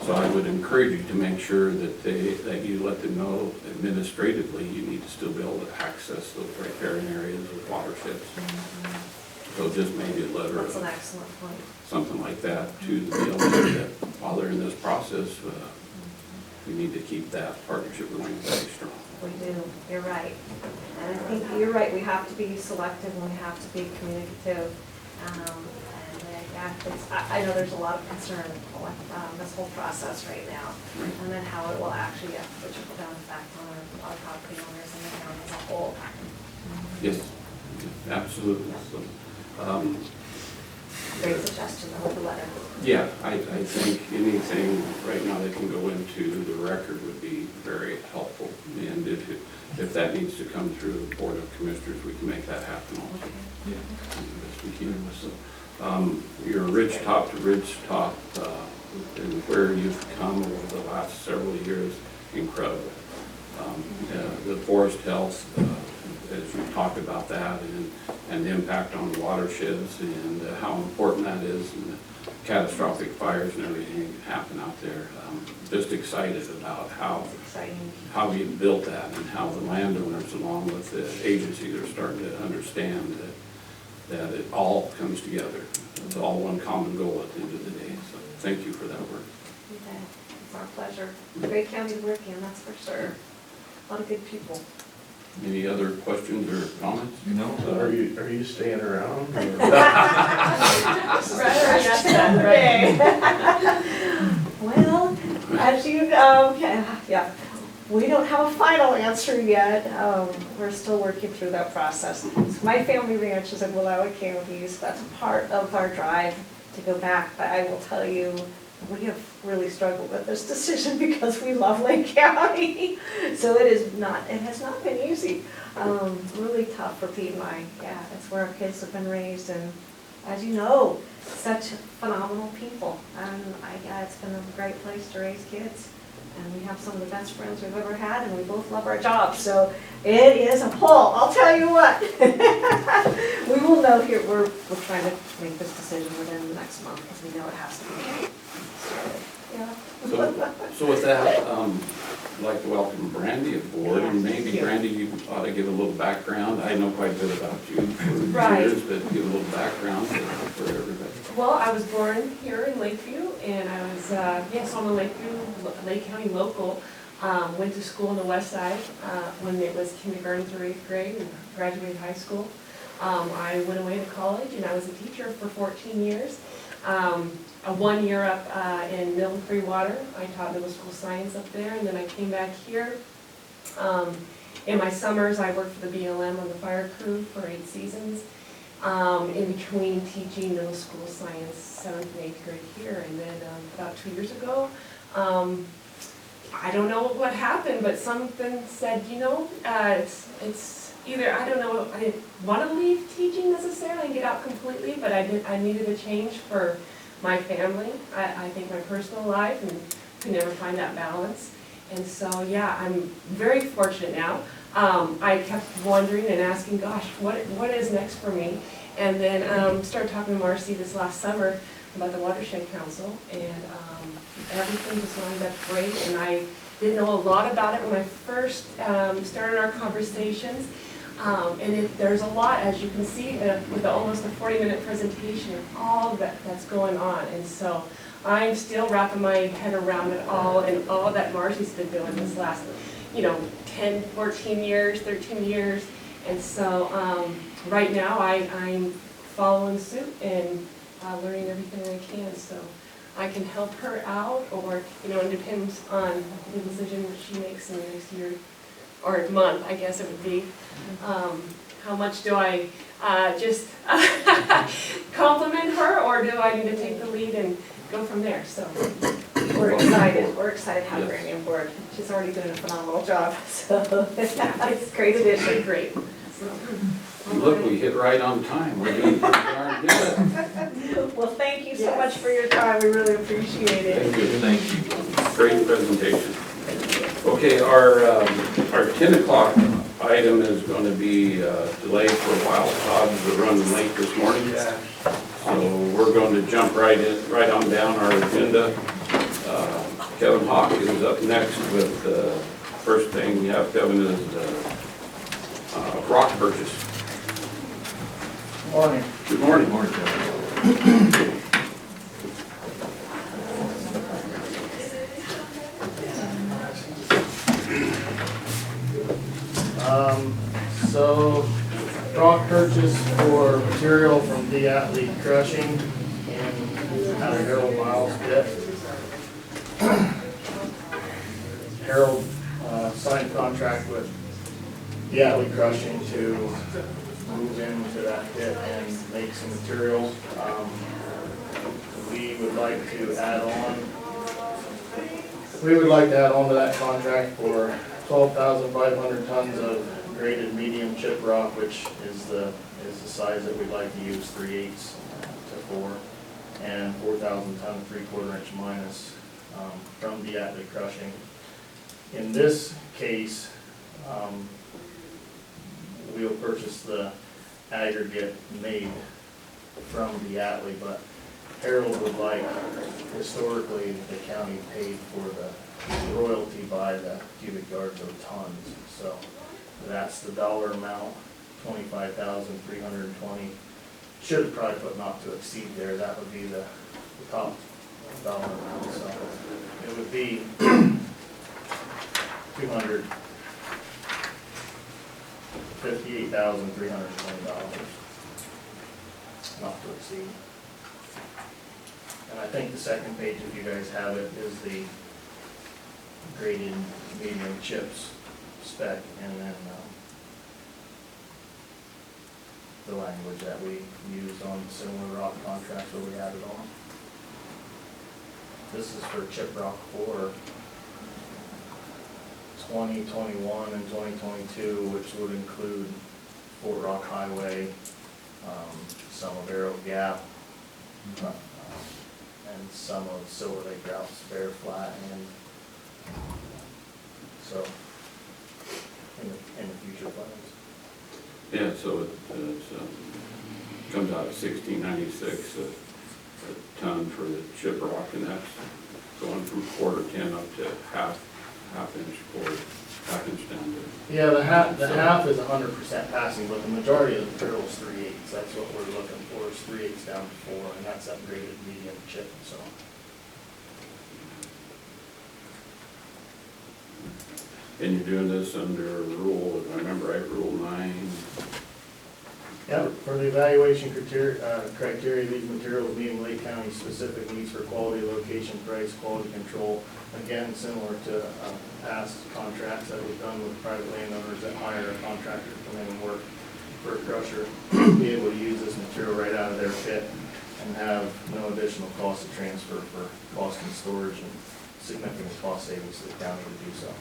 So I would encourage you to make sure that you let them know administratively you need to still be able to access those riparian areas with watersheds. So just maybe a letter That's an of excellent point. something like that to the BLM that while they're in this process, we need to keep that partnership going very strong. We do, you're right. And I think you're right, we have to be selective and we have to be communicative. I know there's a lot of concern with this whole process right now, and then how it will actually have a trickle-down effect on our property owners and the town as a whole. Yes, absolutely. So, Great suggestion, though, with the letter. yeah, I think anything right now that can go into the record would be very helpful. And if that needs to come through the Board of Commissioners, we can make that happen also. Yeah. Yes, we can. So, your ridge top to ridge top, and where you've come over the last several years, incredible. The forest health, as you talked about that, and the impact on watersheds and how important that is, and the catastrophic fires and everything that happen out there. Just excited about how you built that and how the landowners, along with the agencies, are starting to understand that it all comes together. It's all one common goal at the end of the day. So thank you for that work. Okay. It's our pleasure. Great county to work in, that's for sure. A lot of good people. Any other questions or comments? So are you staying around? or- Well, as you know, yeah, we don't have a final answer yet. We're still working through that process. So my family ranch is in Wallowa County, so that's a part of our drive to go back. But I will tell you, we have really struggled with this decision because we love Lake County. So it has not been easy. Really tough for Pete and I. Yeah, that's where our kids have been raised, and as you know, such phenomenal people. And it's been a great place to raise kids. And we have some of the best friends we've ever had, and we both love our jobs. So it is a pull, I'll tell you what. We will know here, we're trying to make this decision within the next month, because we know it has to be. Yeah. So with that, I'd like to welcome Brandy aboard, and maybe Brandy, you ought to give a little background. I know quite a bit about you for years, but give a little background for everybody. Well, I was born here in Lakeview, and I was, I'm a Lake County local. Went to school in the west side when it was kindergarten through 8th grade and graduated high school. I went away to college and I was a teacher for 14 years. 1 year up in Milton Free Water. I taught middle school science up there, and then I came back here. In my summers, I worked for the BLM on the fire crew for 8 seasons. In between teaching middle school science, 7th and 8th grade here, and then about 2 years ago, I don't know what happened, but something said, you know, it's either, I don't know, I didn't want to leave teaching necessarily and get out completely, but I needed a change for my family, I think my personal life, and could never find that balance. And so, yeah, I'm very fortunate now. I kept wondering and asking, gosh, what is next for me? And then started talking to Marcy this last summer about the Watershed Council, and everything just lined up great, and I didn't know a lot about it when I first started our conversations. And there's a lot, as you can see, with almost a 40-minute presentation of all that's going on. And so I'm still wrapping my head around it all, and all that Marcy's been doing this last, 10, 14 years, 13 years. And so right now I'm following suit and learning everything I can. So I can help her out, or, it depends on the decision that she makes in the next year or month, I guess it would be. How much do I just compliment her, or do I need to take the lead and go from there? So We're excited to have Yes. Granny on board. She's already doing a phenomenal job, so it's a great addition. great. Look, we hit right on time. We're doing pretty darn good. Well, thank you so much for your time. We really appreciate it. Thank you. Thank you. Great presentation. Okay, our 10 o'clock item is going to be delayed for a while. Todd's running late this morning. So we're going to jump right on down our agenda. Kevin Hawk is up next with the first thing you have, Kevin, is rock purchase. Morning. Good morning. Good morning, Kevin. So, rock purchase for material from D. Atlee Crushing in out of Harold Miles pit. Harold signed contract with D. Atlee Crushing to move into that pit and make some material. We would like to add on to that contract for 12,500 tons of graded medium chip rock, which is the size that we'd like to use, 3/8 to 4, and 4,000 ton 3/4 inch minus from D. Atlee Crushing. In this case, we'll purchase the aggregate made from D. Atlee, but Harold would like, historically, the county paid for the royalty by the cubic yards of tons. So that's the dollar amount, 25,320. Should probably put not to exceed there. That would be the top dollar amount. So it would be $258,320, not to exceed. And I think the second page, if you guys have it, is the graded medium chips spec, and then the language that we used on similar rock contracts where we had it on. This is for chip rock for 2021 and 2022, which would include Fort Rock Highway, some of Arrow Gap, and some of Silver Lake Routes, Bear Flat, and so in the future plans. Yeah, so it comes out at $16.96 a ton for the chip rock, and that's going from 1/4 tin up to half inch cord, half inch down to. Yeah, the half is 100% passing, but the majority of the material is 3/8. That's what we're looking for, is 3/8 down to 4, and that's upgraded medium chip, so. And you're doing this under rule, if I remember right, Rule 9. Yep, for the evaluation criteria, these materials meeting Lake County specific needs for quality, location, price, quality control. Again, similar to past contracts that we've done with private landowners that hire a contractor to come in and work for a crusher, be able to use this material right out of their pit and have no additional cost of transfer for cost and storage and significant cost savings to the county to do so.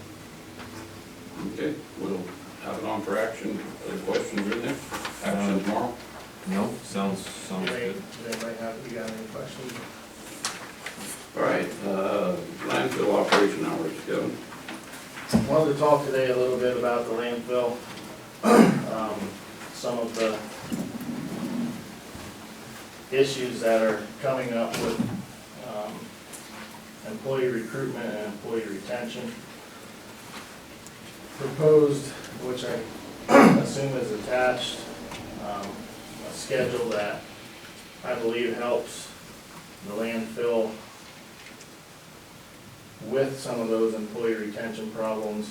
Okay, we'll have it on for action. Other questions in there? Action tomorrow? No, sounds Does good. anybody have, you got any questions? All right, landfill operation hours, Kevin. Wanted to talk today a little bit about the landfill. Some of the issues that are coming up with employee recruitment and employee retention. Proposed, which I assume is attached, a schedule that I believe helps the landfill with some of those employee retention problems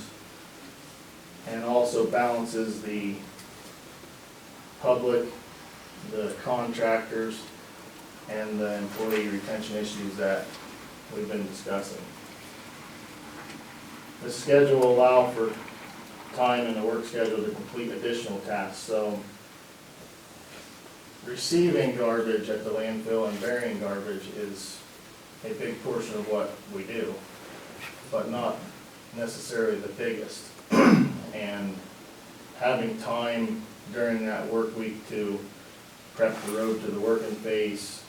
and also balances the public, the contractors, and the employee retention issues that we've been discussing. The schedule will allow for time in the work schedule to complete additional tasks. So receiving garbage at the landfill and burying garbage is a big portion of what we do, but not necessarily the biggest. And having time during that work week to prep the road to the working phase,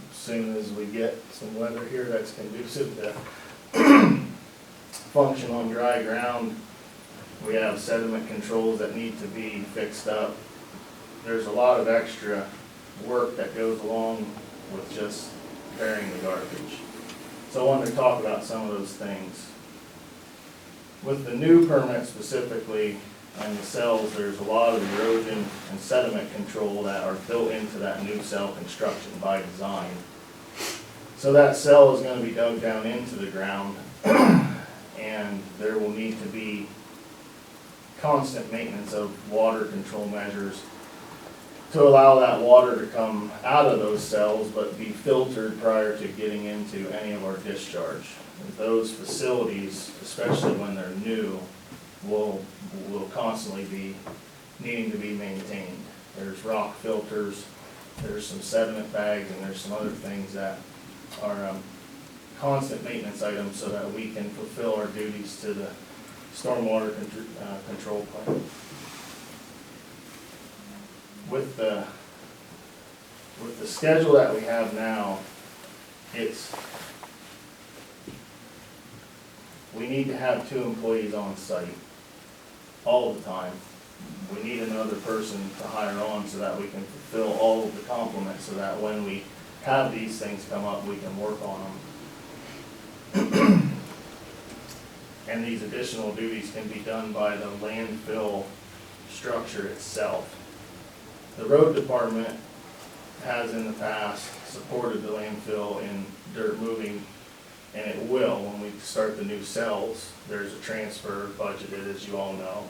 as soon as we get some weather here that's conducive to function on dry ground. We have sediment controls that need to be fixed up. There's a lot of extra work that goes along with just burying the garbage. So I wanted to talk about some of those things. With the new permit specifically and the cells, there's a lot of erosion and sediment control that are built into that new cell construction by design. So that cell is going to be dug down into the ground and there will need to be constant maintenance of water control measures to allow that water to come out of those cells but be filtered prior to getting into any of our discharge. And those facilities, especially when they're new, will constantly be needing to be maintained. There's rock filters, there's some sediment bags, and there's some other things that are constant maintenance items so that we can fulfill our duties to the stormwater control plan. With the schedule that we have now, we need to have 2 employees on site all the time. We need another person to hire on so that we can fulfill all of the complements so that when we have these things come up, we can work on them. And these additional duties can be done by the landfill structure itself. The road department has in the past supported the landfill in dirt moving, and it will when we start the new cells. There's a transfer budgeted, as you all know,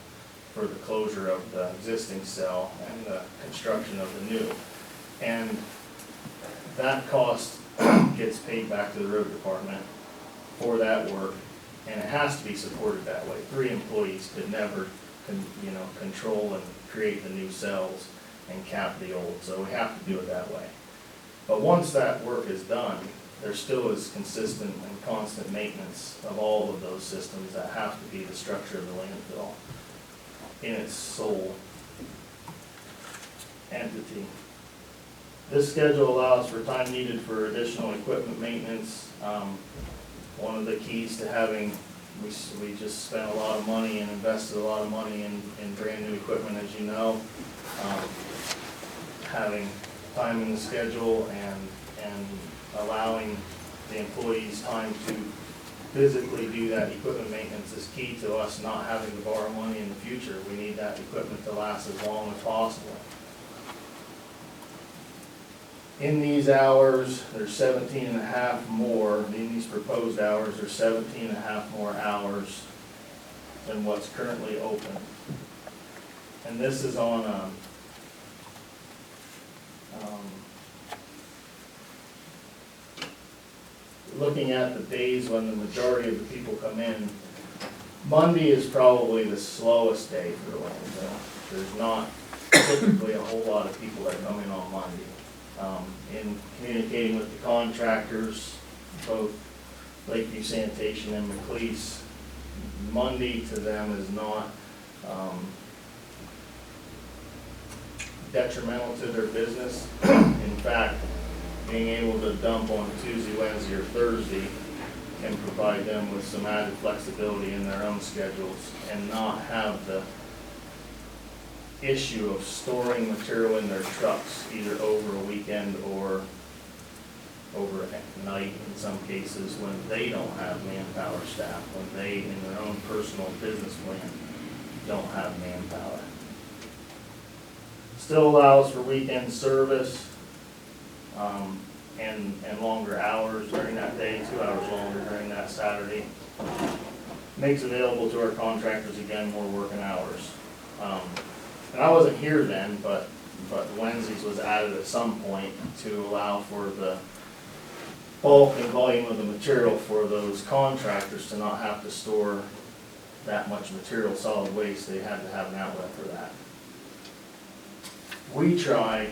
for the closure of the existing cell and the construction of the new. And that cost gets paid back to the road department for that work, and it has to be supported that way. 3 employees could never, control and create the new cells and cap the old, so we have to do it that way. But once that work is done, there still is consistent and constant maintenance of all of those systems that have to be the structure of the landfill in its sole entity. This schedule allows for time needed for additional equipment maintenance. One of the keys to having, we just spent a lot of money and invested a lot of money in brand new equipment, as you know. Having time in the schedule and allowing the employees time to physically do that equipment maintenance is key to us not having to borrow money in the future. We need that equipment to last as long as possible. In these hours, there's 17 and a half more, in these proposed hours, there's 17 and a half more hours than what's currently open. And this is on, looking at the days when the majority of the people come in, Monday is probably the slowest day for the landfill. There's not typically a whole lot of people that come in on Monday. In communicating with the contractors, both Lakeview Sanitation and McLeese, Monday to them is not detrimental to their business. In fact, being able to dump on Tuesday, Wednesday, or Thursday can provide them with some added flexibility in their own schedules and not have the issue of storing material in their trucks either over a weekend or over at night in some cases when they don't have manpower staff, when they, in their own personal business plan, don't have manpower. Still allows for weekend service, and longer hours during that day, 2 hours longer during that Saturday. Makes available to our contractors, again, more working hours. And I wasn't here then, but Wednesdays was added at some point to allow for the bulk and volume of the material for those contractors to not have to store that much material, solid waste. They had to have an outlet for that. We try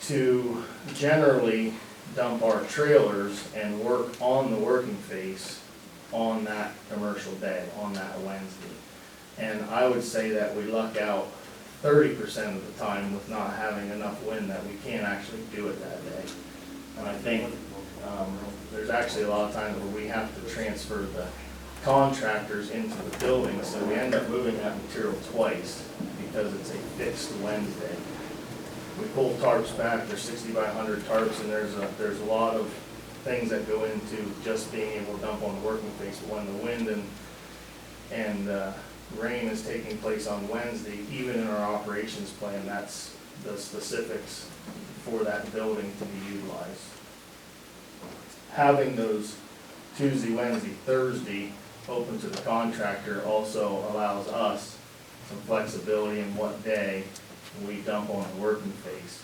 to generally dump our trailers and work on the working face on that commercial day, on that Wednesday. And I would say that we luck out 30% of the time with not having enough wind that we can't actually do it that day. And I think there's actually a lot of times where we have to transfer the contractors into the building, so we end up moving that material twice because it's a fixed Wednesday. We pull tarps back, there's 60 by 100 tarps, and there's a lot of things that go into just being able to dump on the working face. But when the wind and rain is taking place on Wednesday, even in our operations plan, that's the specifics for that building to be utilized. Having those Tuesday, Wednesday, Thursday open to the contractor also allows us some flexibility in what day we dump on the working face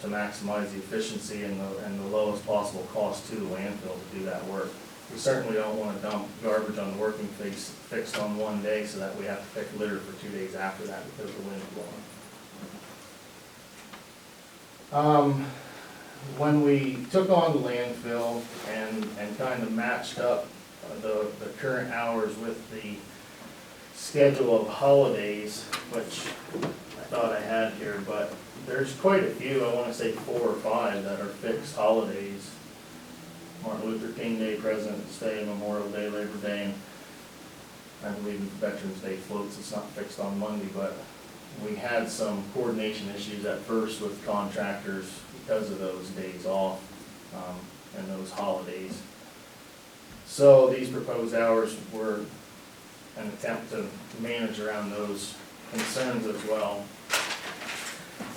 to maximize the efficiency and the lowest possible cost to the landfill to do that work. We certainly don't want to dump garbage on the working face fixed on one day so that we have to pick litter for 2 days after that because the wind's blowing. When we took on the landfill and kind of matched up the current hours with the schedule of holidays, which I thought I had here, but there's quite a few, I want to say 4 or 5 that are fixed holidays. Martin Luther King Day, President's Day, Memorial Day, Labor Day, and I believe Veterans Day floats. It's not fixed on Monday, but we had some coordination issues at first with contractors because of those days off and those holidays. So these proposed hours were an attempt to manage around those concerns as well.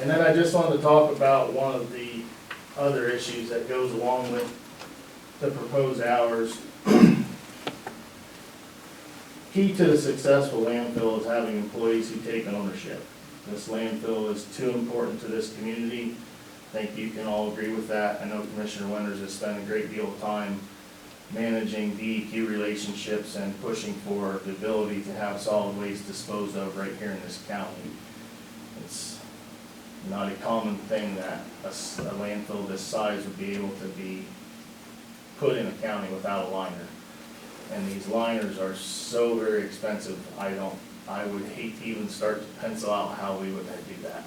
And then I just wanted to talk about one of the other issues that goes along with the proposed hours. Key to the successful landfill is having employees who take ownership. This landfill is too important to this community. I think you can all agree with that. I know Commissioner Winters has spent a great deal of time managing DEQ relationships and pushing for the ability to have solid waste disposed of right here in this county. It's not a common thing that a landfill this size would be able to be put in a county without a liner. And these liners are so very expensive, I would hate to even start to pencil out how we would do that.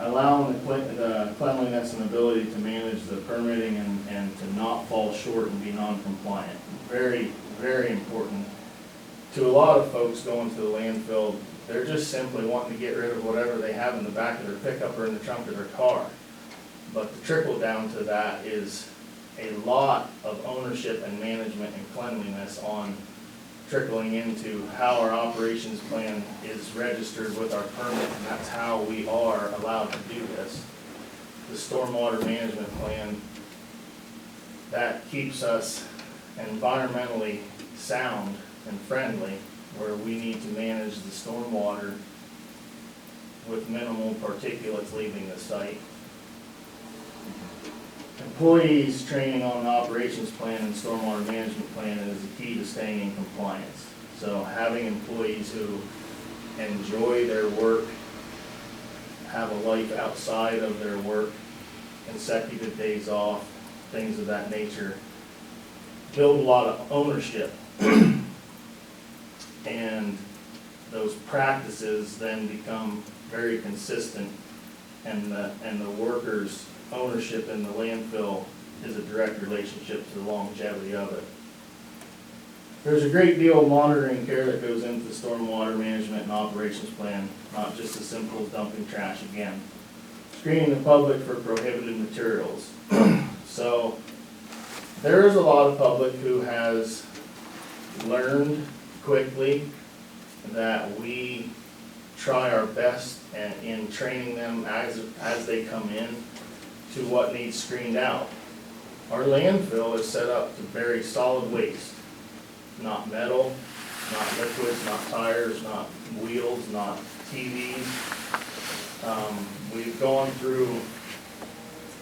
Allowing the cleanliness and ability to manage the permitting and to not fall short and be non-compliant. Very, very important. To a lot of folks going to the landfill, they're just simply wanting to get rid of whatever they have in the back of their pickup or in the trunk of their car. But the trickle down to that is a lot of ownership and management and cleanliness on trickling into how our operations plan is registered with our permit, and that's how we are allowed to do this. The stormwater management plan that keeps us environmentally sound and friendly, where we need to manage the stormwater with minimal particulates leaving the site. Employees training on an operations plan and stormwater management plan is the key to staying in compliance. So having employees who enjoy their work, have a life outside of their work, consecutive days off, things of that nature, build a lot of ownership. And those practices then become very consistent, and the workers' ownership in the landfill is a direct relationship to the longevity of it. There's a great deal of monitoring care that goes into the stormwater management and operations plan, not just as simple as dumping trash again. Screening the public for prohibited materials. So there is a lot of public who has learned quickly that we try our best in training them as they come in to what needs screened out. Our landfill is set up to bury solid waste, not metal, not liquids, not tires, not wheels, not TVs. We've gone through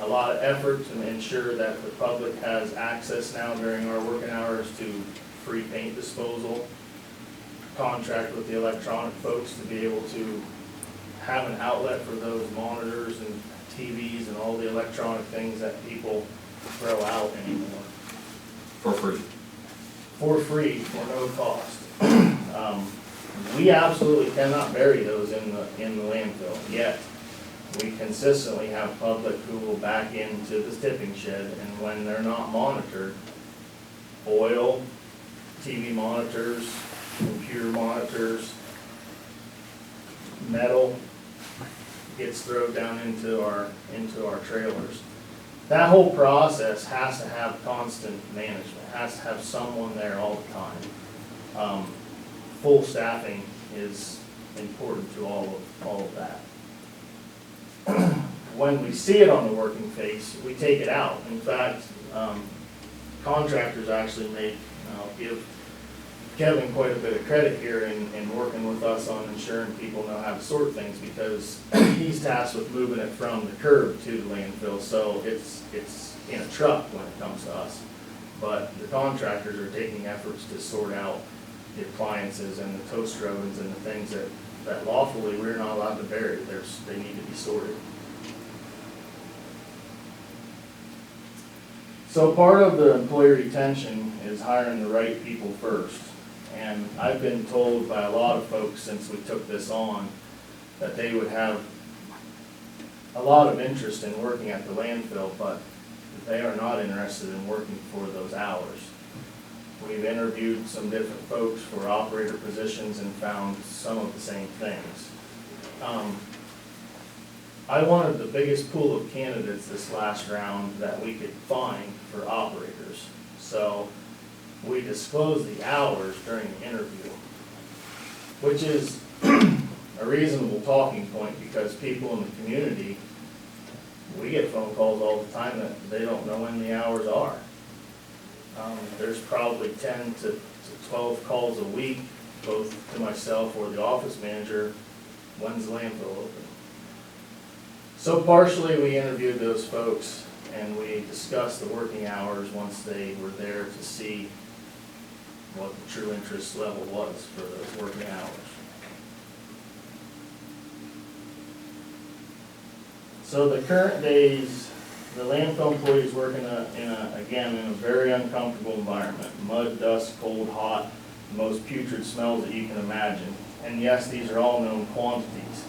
a lot of effort to ensure that the public has access now during our working hours to free paint disposal, contract with the electronic folks to be able to have an outlet for those monitors and TVs and all the electronic things that people throw out anymore. For free. For free, for no cost. We absolutely cannot bury those in the landfill, yet we consistently have public who will back into the tipping shed, and when they're not monitored, oil, TV monitors, computer monitors, metal gets thrown down into our trailers. That whole process has to have constant management, has to have someone there all the time. Full staffing is important to all of that. When we see it on the working face, we take it out. In fact, contractors actually make, I'll give Kevin quite a bit of credit here in working with us on ensuring people know how to sort things, because he's tasked with moving it from the curb to the landfill, so it's in a truck when it comes to us. But the contractors are taking efforts to sort out the appliances and the toaster ovens and the things that lawfully we're not allowed to bury. They need to be sorted. So part of the employee retention is hiring the right people first. And I've been told by a lot of folks since we took this on that they would have a lot of interest in working at the landfill, but they are not interested in working for those hours. We've interviewed some different folks for operator positions and found some of the same things. I wanted the biggest pool of candidates this last round that we could find for operators. So we disclosed the hours during the interview, which is a reasonable talking point, because people in the community, we get phone calls all the time that they don't know when the hours are. There's probably 10 to 12 calls a week, both to myself or the office manager, when's the landfill open? So partially we interviewed those folks and we discussed the working hours once they were there to see what the true interest level was for those working hours. So the current days, the landfill employees work in a very uncomfortable environment. Mud, dust, cold, hot, the most putrid smells that you can imagine. And yes, these are all known quantities.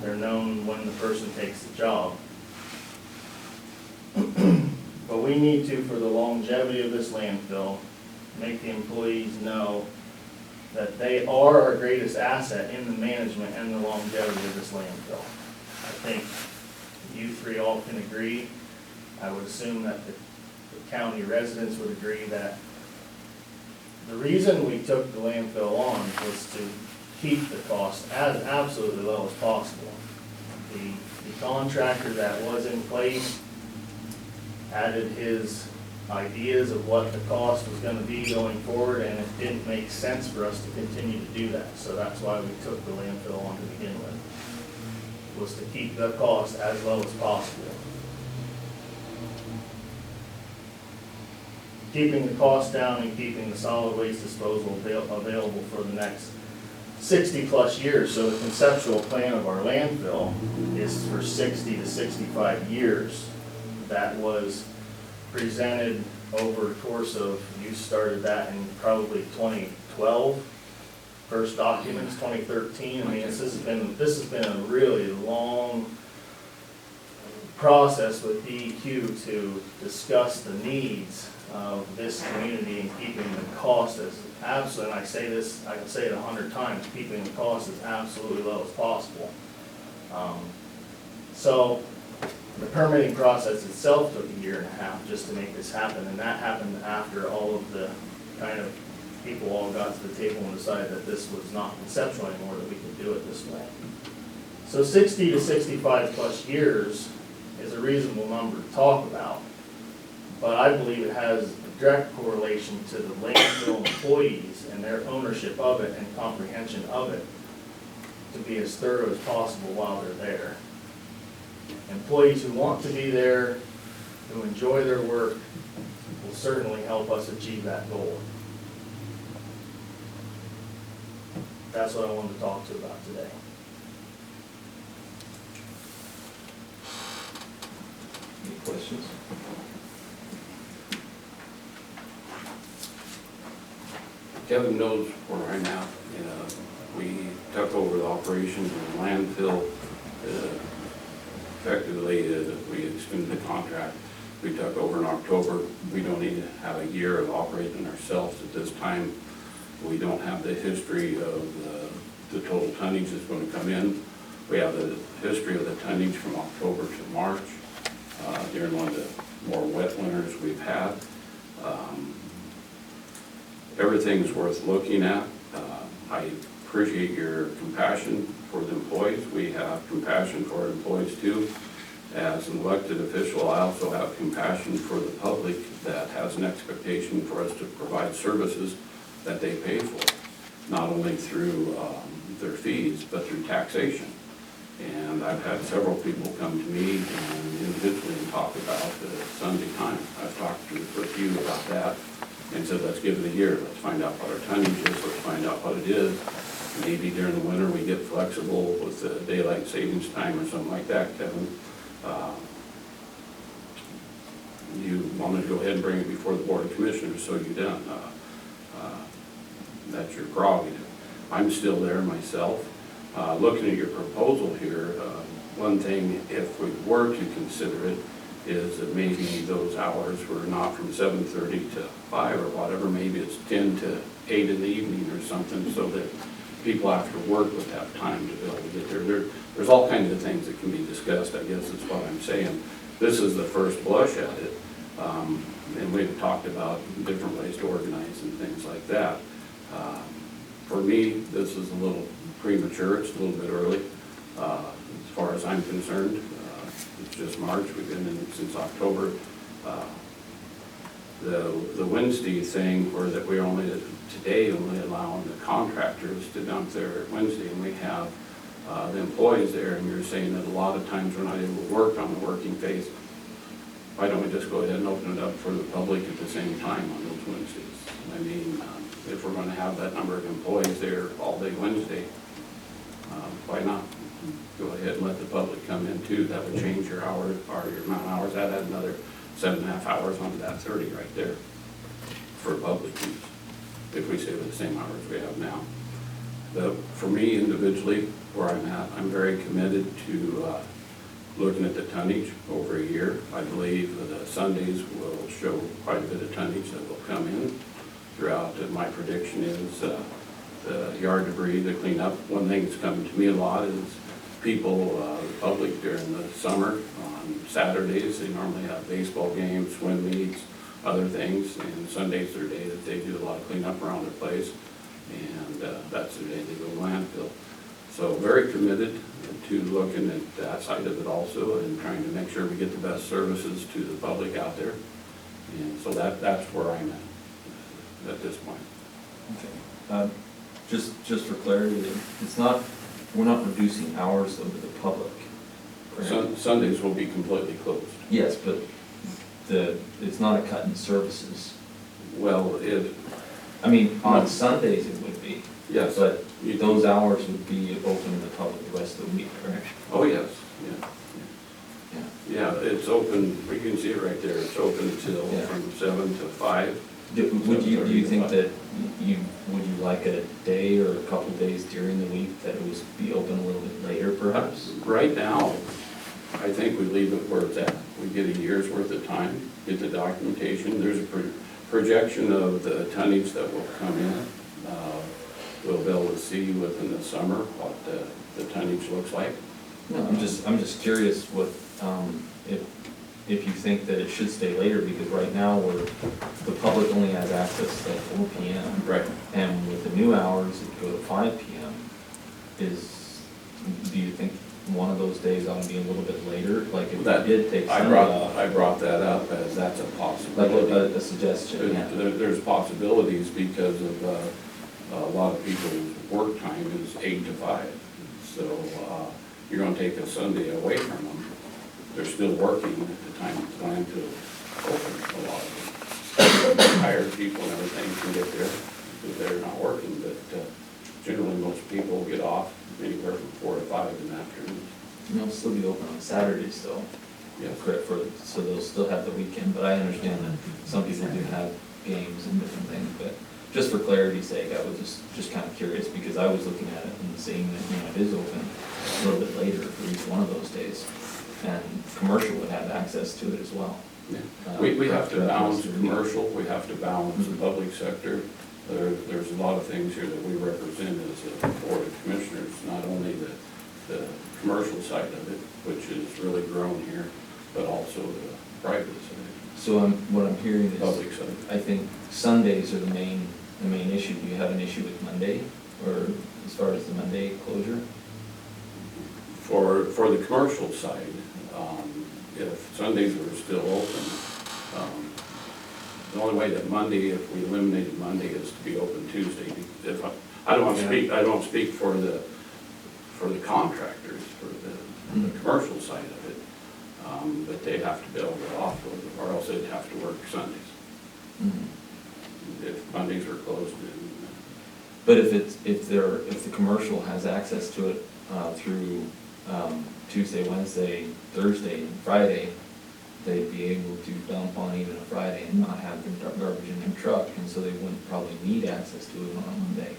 They're known when the person takes the job. But we need to, for the longevity of this landfill, make the employees know that they are our greatest asset in the management and the longevity of this landfill. I think you three all can agree. I would assume that the county residents would agree that the reason we took the landfill on was to keep the cost as absolutely low as possible. The contractor that was in place added his ideas of what the cost was gonna be going forward, and it didn't make sense for us to continue to do that. So that's why we took the landfill on to begin with, was to keep the cost as low as possible. Keeping the cost down and keeping the solid waste disposal available for the next 60-plus years. So the conceptual plan of our landfill is for 60 to 65 years. That was presented over a course of, you started that in probably 2012. First documents, 2013. I mean, this has been a really long process with DEQ to discuss the needs of this community and keeping the cost as absolute, and I say this, I can say it 100 times, keeping the cost as absolutely low as possible. So the permitting process itself took a year and a half just to make this happen, and that happened after all of the kind of people all got to the table and decided that this was not conceptual anymore, that we could do it this way. So 60 to 65 plus years is a reasonable number to talk about, but I believe it has a direct correlation to the landfill employees and their ownership of it and comprehension of it to be as thorough as possible while they're there. Employees who want to be there, who enjoy their work, will certainly help us achieve that goal. That's what I wanted to talk to you about today. Any questions? Kevin knows where I'm at. We took over the operations of the landfill. Effectively, we extended the contract. We took over in October. We don't need to have a year of operating ourselves at this time. We don't have the history of the total tonnage that's going to come in. We have the history of the tonnage from October to March, during one of the more wet winters we've had. Everything's worth looking at. I appreciate your compassion for the employees. We have compassion for our employees too. As an elected official, I also have compassion for the public that has an expectation for us to provide services that they pay for, not only through their fees, but through taxation. And I've had several people come to me and individually and talk about the Sunday time. I've talked to a few about that and said, let's give it a year. Let's find out what our tonnage is. Let's find out what it is. Maybe during the winter we get flexible with the daylight savings time or something like that, Kevin. You wanted to go ahead and bring it before the Board of Commissioners, so you done. That's your prerogative. I'm still there myself. Looking at your proposal here, one thing, if we were to consider it, is that maybe those hours were not from 7:30 to 5 or whatever, maybe it's 10 to 8 in the evening or something, so that people after work would have time to be able to get there. There's all kinds of things that can be discussed, I guess is what I'm saying. This is the first blush at it, and we've talked about different ways to organize and things like that. For me, this is a little premature, it's a little bit early, as far as I'm concerned. It's just March, we've been in it since October. The Wednesday thing, where that we're today only allowing the contractors to dump there Wednesday, and we have the employees there, and you're saying that a lot of times we're not able to work on the working phase. Why don't we just go ahead and open it up for the public at the same time on those Wednesdays? I mean, if we're going to have that number of employees there all day Wednesday, why not go ahead and let the public come in too? That would change your hours, or your amount of hours. That add another 7.5 hours onto that 30 right there for public use, if we stay with the same hours we have now. For me individually, where I'm at, I'm very committed to looking at the tonnage over a year. I believe the Sundays will show quite a bit of tonnage that will come in throughout. My prediction is the yard debris, the cleanup. One thing that's coming to me a lot is people, the public during the summer on Saturdays, they normally have baseball games, swim meets, other things, and Sunday's their day that they do a lot of cleanup around their place, and that's the day they go to landfill. So very committed to looking at that side of it also and trying to make sure we get the best services to the public out there. And so that's where I'm at this point. Okay. Just for clarity, it's not, we're not reducing hours though to the public. correct? Sundays will be completely closed. Yes, but it's not a cut in services. Well, I mean, on Sundays it would be, yes. but those hours would be open to the public the rest of the week, correct? Oh, yes, yeah. Yeah. Yeah, it's open, we can see it right there, it's open till Yeah. from 7 to 5. Do you think that would you like a day or a couple days during the week that it would be open a little bit later perhaps? Right now, I think we leave it where it's at. We get a year's worth of time, get the documentation, there's a projection of the tonnage that will come in. We'll be able to see within the summer what the tonnage looks like. No, I'm just curious what, if you think that it should stay later, because right now the public only has access till 4 PM. Right. And with the new hours, it go to 5 PM. Do you think one of those days ought to be a little bit later? Like if That- we did take I Sunday off, brought that up as that's a like possibility. a suggestion, yeah. There's possibilities because of a lot of people's work time is 8 to 5. So you're gonna take a Sunday away from them. They're still working at the time it's going to open a lot of them. Hired people and everything can get there because they're not working, but generally most people get off anywhere from 4 to 5 in the afternoon. And they'll still be open on Saturdays though. Yes. Correct, so they'll still have the weekend, but I understand that some people do have games and different things, but just for clarity's sake, I was just kind of curious, because I was looking at it and seeing that, it is open a little bit later for each one of those days, and commercial would have access to it as well. Yeah. We have to Perhaps balance throughout the week. commercial, we have to balance the public sector. There's a lot of things here that we represent as a board of commissioners, not only the commercial side of it, which has really grown here, but also the private side, So what I'm hearing is, public side. I think Sundays are the main issue. Do you have an issue with Monday, or as far as the Monday closure? For the commercial side, if Sundays were still open, the only way that Monday, if we eliminated Monday, is to be open Tuesday. If I don't speak for the contractors, for the commercial side of it, but they have to be able to offer, or else they'd have to work Sundays. If Mondays were closed, then But if the commercial has access to it through Tuesday, Wednesday, Thursday, and Friday, they'd be able to dump on even a Friday and not have their garbage in their truck, and so they wouldn't probably need access to it on a Monday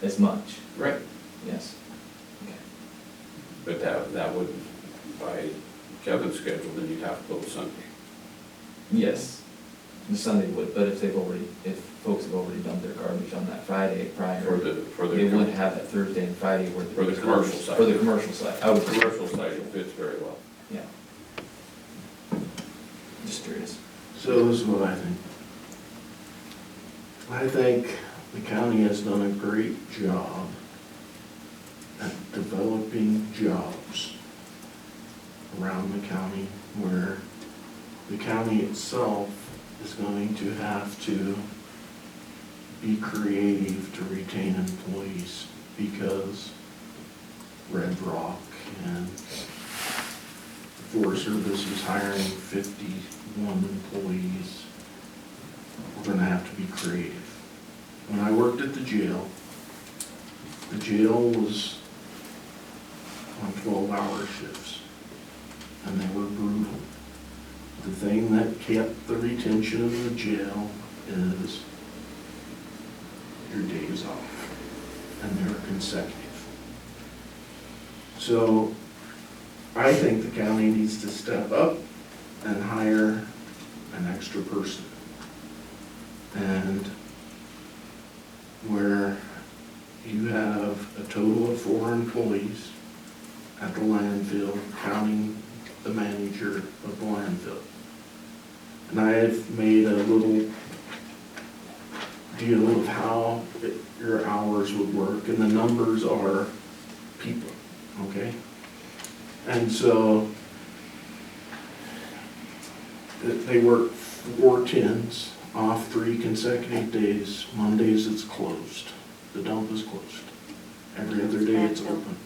as much. right. Yes. Okay. But that would, by Kevin's schedule, then you'd have to close Sunday. Yes, the Sunday would, but if folks have already dumped their garbage on that Friday prior, For the they wouldn't have that Thursday and Friday where. For the commercial side. For the commercial side, I would. commercial side, it fits very well. Yeah. Just curious. So this is what I think. I think the county has done a great job at developing jobs around the county where the county itself is going to have to be creative to retain employees, because Red Rock and the Forest Service is hiring 51 employees. We're gonna have to be creative. When I worked at the jail was on 12-hour shifts, and they were brutal. The thing that kept the retention of the jail is your days off, and they're consecutive. So I think the county needs to step up and hire an extra person. And where you have a total of 4 employees at the landfill, counting the manager of the landfill. And I have made a little deal of how your hours would work, and the numbers are people, okay? And so they work 4/10s, off 3 consecutive days. Mondays it's closed. The dump is closed. Every other day it's open.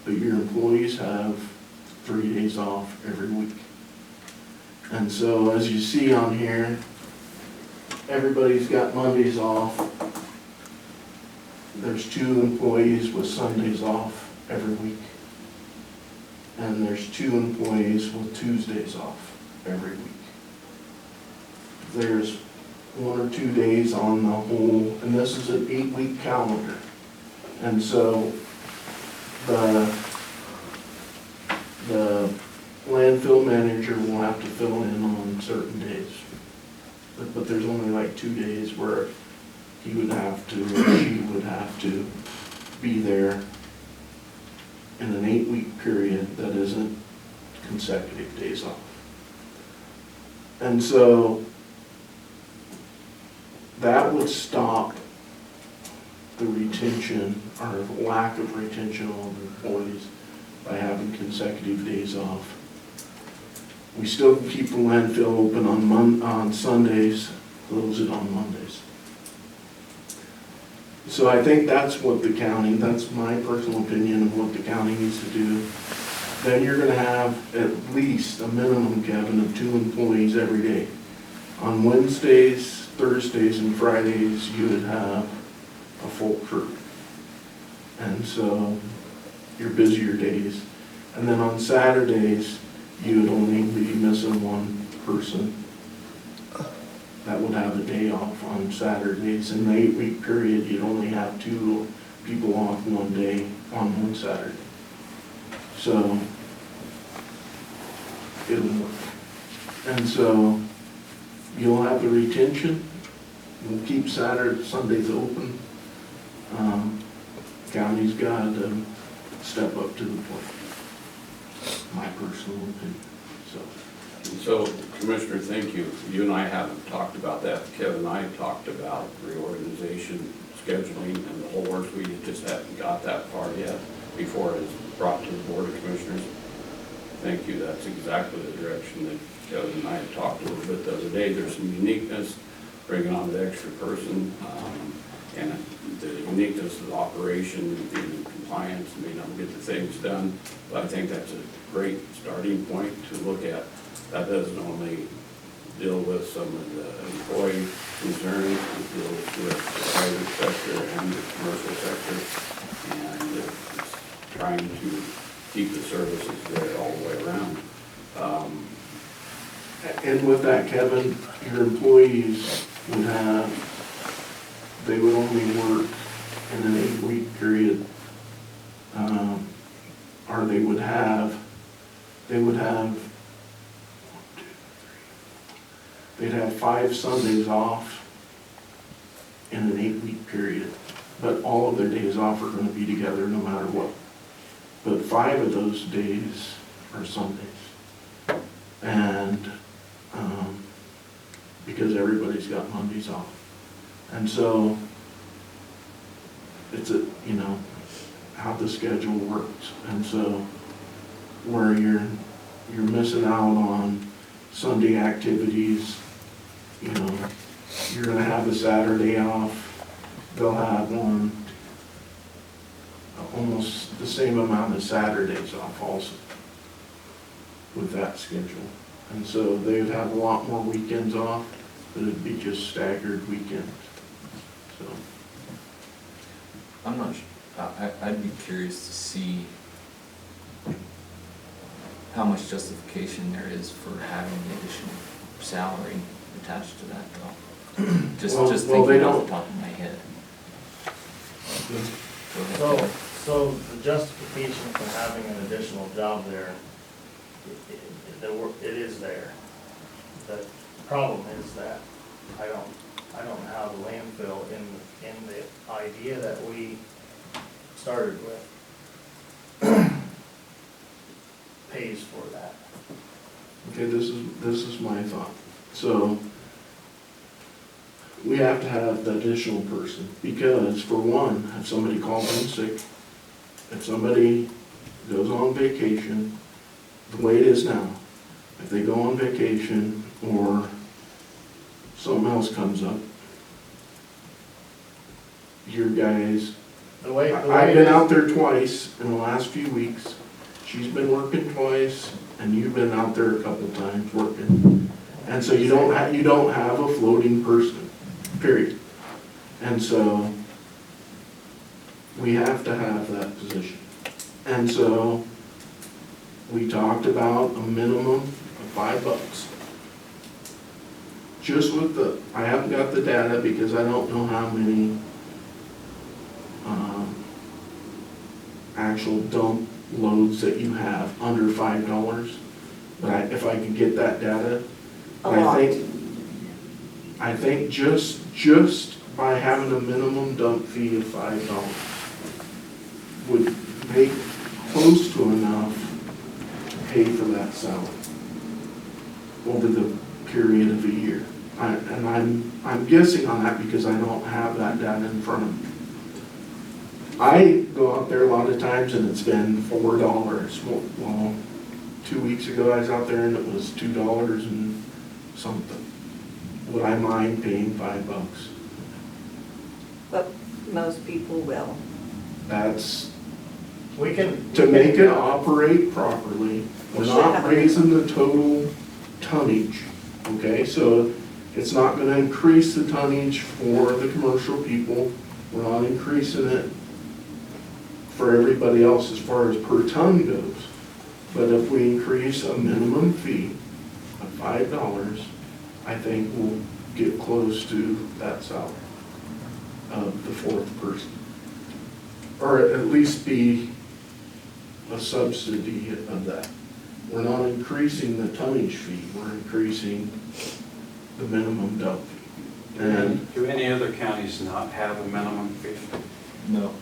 But your employees have 3 days off every week. And so as you see on here, everybody's got Mondays off. There's 2 employees with Sundays off every week. And there's 2 employees with Tuesdays off every week. There's 1 or 2 days on the whole, and this is an 8-week calendar. And so the landfill manager will have to fill in on certain days. But there's only like 2 days where he would have to, or she would have to be there in an 8-week period that isn't consecutive days off. And so that would stop the retention or the lack of retention of employees by having consecutive days off. We still can keep the landfill open on Sundays, close it on Mondays. So I think that's what the county, that's my personal opinion of what the county needs to do. Then you're gonna have at least a minimum, Kevin, of 2 employees every day. On Wednesdays, Thursdays, and Fridays, you would have a full crew. And so your busier days. And then on Saturdays, you would only be missing 1 person that would have a day off on Saturdays. In the 8-week period, you'd only have 2 people off 1 day on 1 Saturday. So it'll work. And so you'll have the retention. We'll keep Saturdays, Sundays open. County's got to step up to the plate. My personal opinion. So, Commissioner, thank you. You and I haven't talked about that. Kevin and I talked about reorganization, scheduling, and the whole works. We just haven't got that far yet before it's brought to the Board of Commissioners. Thank you. That's exactly the direction that Kevin and I had talked a little bit the other day. There's some uniqueness, bringing on the extra person, and the uniqueness of the operation, being in compliance, and being able to get the things done. But I think that's a great starting point to look at. That doesn't only deal with some of the employee concerns, it deals with the private sector and the commercial sector, and it's trying to keep the services there all the way around. And with that, Kevin, your employees would have, they would only work in an 8-week period, or they would have, they'd have 5 Sundays off in an 8-week period, but all of their days off are going to be together no matter what. But 5 of those days are Sundays. And because everybody's got Mondays off. And so it's how the schedule works. And so where you're missing out on Sunday activities, you're gonna have a Saturday off, they'll have almost the same amount of Saturdays off also with that schedule. And so they would have a lot more weekends off, but it'd be just staggered weekends, so. I'm not, I'd be curious to see how much justification there is for having the additional salary attached to that though. Just Well, thinking they off don't. the top of my head. Go ahead. So the justification for having an additional job there, it is there. The problem is that I don't know how the landfill in the idea that we started with pays for that. Okay, this is my thought. So we have to have the additional person because, for one, if somebody calls in sick, if somebody goes on vacation, the way it is now, if they go on vacation or something else comes up, your guys, The way I've it been is- out there twice in the last few weeks. She's been working twice, and you've been out there a couple times working. And so you don't have a floating person, period. And so we have to have that position. And so we talked about a minimum of $5. Just with I haven't got the data because I don't know how many actual dump loads that you have under $5. But if I could get that data, I think just by having a minimum dump fee of $5 would make close to enough to pay for that salary over the period of a year. I'm guessing on that because I don't have that data in front of me. I go out there a lot of times and it's been $4. Well, 2 weeks ago I was out there and it was $2 and something. Would I mind paying $5? But most people will. That's, We can. to make it operate properly, we're not raising the total tonnage, okay? So it's not gonna increase the tonnage for the commercial people. We're not increasing it for everybody else as far as per ton goes. But if we increase a minimum fee of $5, I think we'll get close to that salary of the fourth person. Or at least be a subsidy of that. We're not increasing the tonnage fee, we're increasing the minimum dump fee. And Do any other counties not have a minimum fee? No.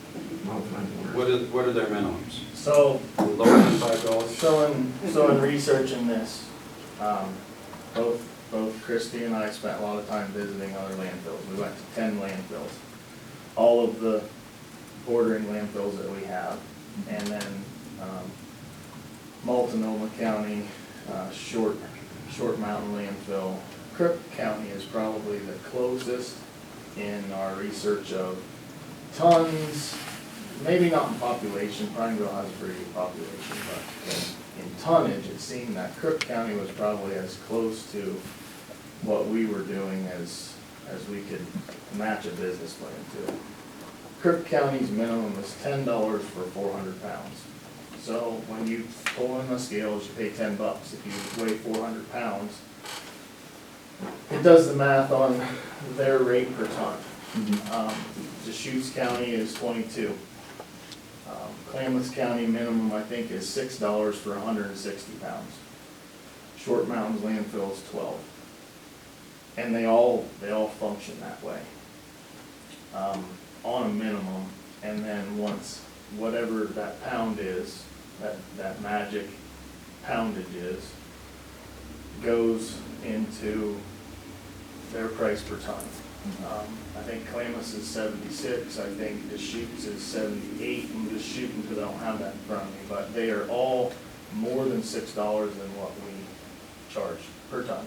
not that I'm aware of. What are their minimums? So, Lower than $5? so in researching this, both Christie and I spent a lot of time visiting other landfills. We went to 10 landfills. All of the bordering landfills that we have, and then Multnomah County, Short Mountain Landfill. Crook County is probably the closest in our research of tons, maybe not in population, Prineville has a pretty good population, but in tonnage, it seemed that Crook County was probably as close to what we were doing as we could match a business plan to. Crook County's minimum is $10 for 400 pounds. So when you pull in the scales, you pay $10. If you weigh 400 pounds, it does the math on their rate per ton. Deschutes County is 22. Klamath County minimum, I think, is $6 for 160 pounds. Short Mountains landfill is 12. And they all function that way. On a minimum, and then once whatever that pound is, that magic poundage is, goes into their price per ton. I think Klamath is 76, I think Deschutes is 78, I'm just shooting because I don't have that in front of me, but they are all more than $6 than what we charge per ton.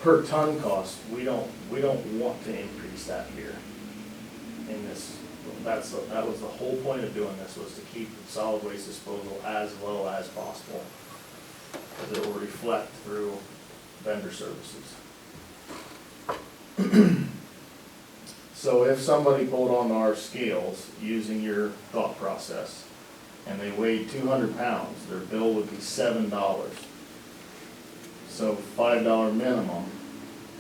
Per ton cost, we don't want to increase that here in this. That was the whole point of doing this, was to keep solid waste disposal as low as possible, because it will reflect through vendor services. So if somebody pulled on our scales using your thought process and they weighed 200 pounds, their bill would be $7. So $5 minimum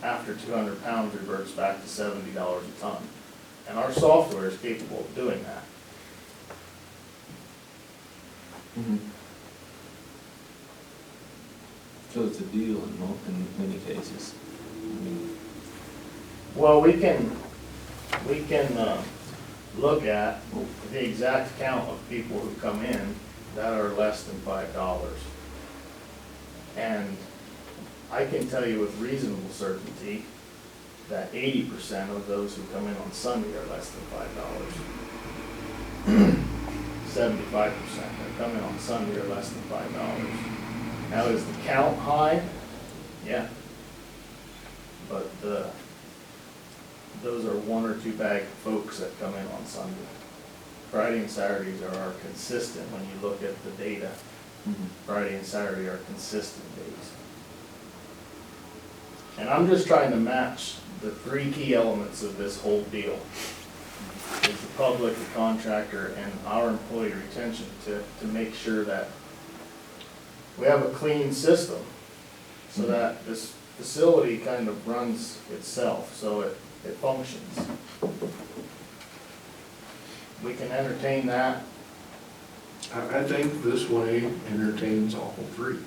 after 200 pounds reverts back to $70 a ton. And our software is capable of doing that. So it's a deal in many cases. Well, we can look at the exact count of people who come in that are less than $5. And I can tell you with reasonable certainty that 80% of those who come in on Sunday are less than $5. 75% that come in on Sunday are less than $5. Now, is the count high? Yeah. But, those are 1 or 2 bag folks that come in on Sunday. Friday and Saturdays are consistent when you look at the data. Friday and Saturday are consistent days. And I'm just trying to match the 3 key elements of this whole deal. Is the public, the contractor, and our employee retention to make sure that we have a clean system so that this facility kind of runs itself, so it functions. We can entertain that. I think this way entertains all 3.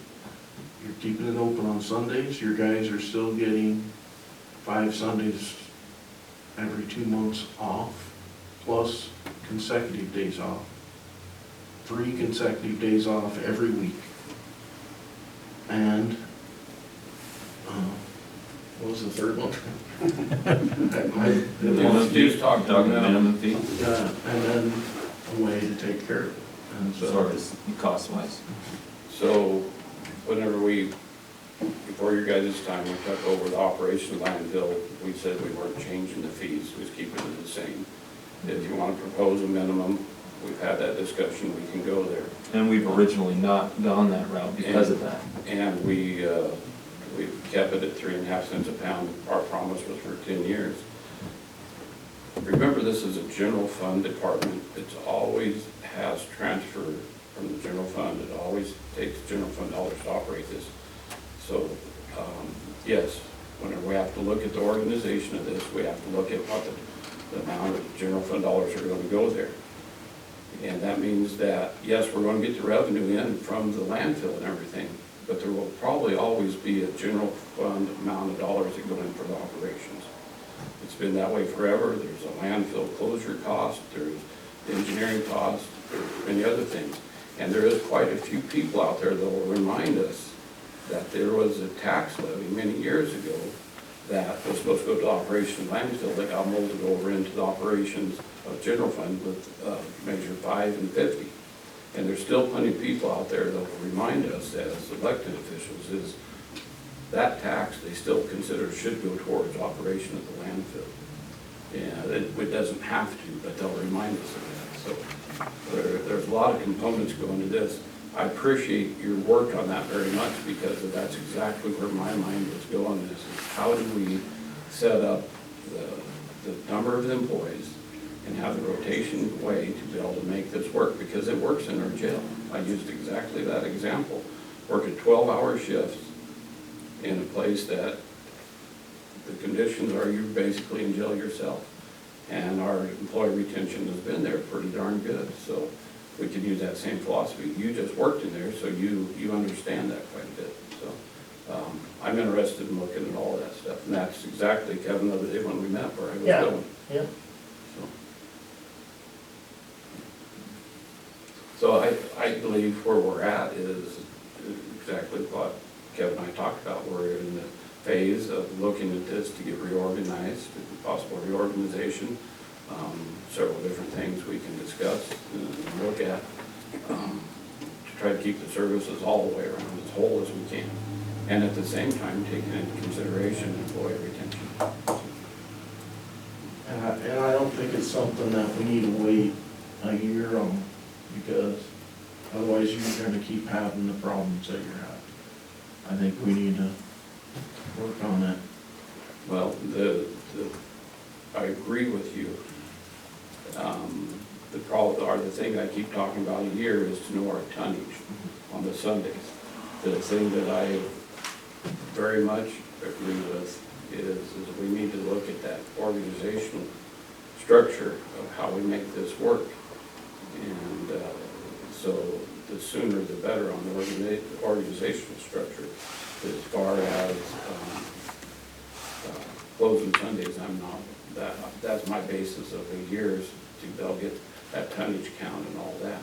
You're keeping it open on Sundays, your guys are still getting 5 Sundays every 2 months off, plus consecutive days off. 3 consecutive days off every week. And, what was the third one? Minimum fee, talking minimum fee, Yeah, and then a way to take care of it. And as far as cost wise. So whenever before your guys' time, we took over the operation of landfill, we said we weren't changing the fees, we was keeping it the same. If you want to propose a minimum, we've had that discussion, we can go there. And we've originally not gone that route because of that. And we kept it at 3.5 cents a pound. Our promise was for 10 years. Remember, this is a general fund department. It's always has transfer from the general fund. It always takes general fund dollars to operate this. So, yes, whenever we have to look at the organization of this, we have to look at what the amount of general fund dollars are going to go there. And that means that, yes, we're going to get the revenue in from the landfill and everything, but there will probably always be a general fund amount of dollars that go in for the operations. It's been that way forever. There's a landfill closure cost, there's engineering cost, there's many other things. And there is quite a few people out there that will remind us that there was a tax levy many years ago that was supposed to go to operation of landfill that got molded over into the operations of general fund with measure 5 and 50. And there's still plenty of people out there that will remind us as elected officials is that tax they still consider should go towards operation of the landfill. Yeah, it doesn't have to, but they'll remind us of that. So there's a lot of components going to this. I appreciate your work on that very much because that's exactly where my mind was going. Is how do we set up the number of employees and have the rotation way to be able to make this work, because it works in our jail. I used exactly that example. Working 12-hour shifts in a place that the conditions are you're basically in jail yourself. And our employee retention has been there pretty darn good. So we could use that same philosophy. You just worked in there, so you understand that quite a bit. So I'm interested in looking at all that stuff. And that's exactly, Kevin, the other day when we met, where I was going. Yeah. So I believe where we're at is exactly what Kevin and I talked about. We're in the phase of looking at this to get reorganized, possible reorganization, several different things we can discuss and look at to try to keep the services all the way around as whole as we can. And at the same time, taking into consideration employee retention. And I don't think it's something that we need to wait a year on, because otherwise you're gonna keep having the problems that you're having. I think we need to work on it. Well, I agree with you. The problem, or the thing I keep talking about a year is to know our tonnage on the Sundays. The thing that I very much agree with is we need to look at that organizational structure of how we make this work. And so the sooner the better on the organizational structure. As far as closing Sundays, I'm not, that's my basis of the years to be able to get that tonnage count and all that.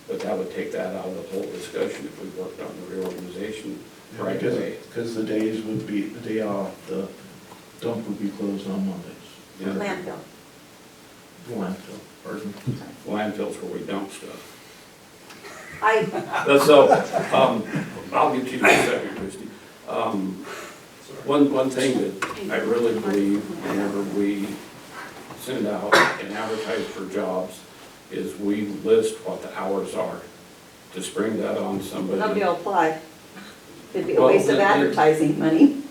But that would take that out of the whole discussion if we worked on the reorganization right away. Because the days would be, the day off, the dump would be closed on Mondays. Yeah. Landfill. Landfill, pardon. Landfills where we dump stuff. I, So, I'll get to you in a second, Christie. One thing that I really believe whenever we send out and advertise for jobs is we list what the hours are. To spring that on somebody. Nobody will apply. It'd be a Well, waste of then- advertising money.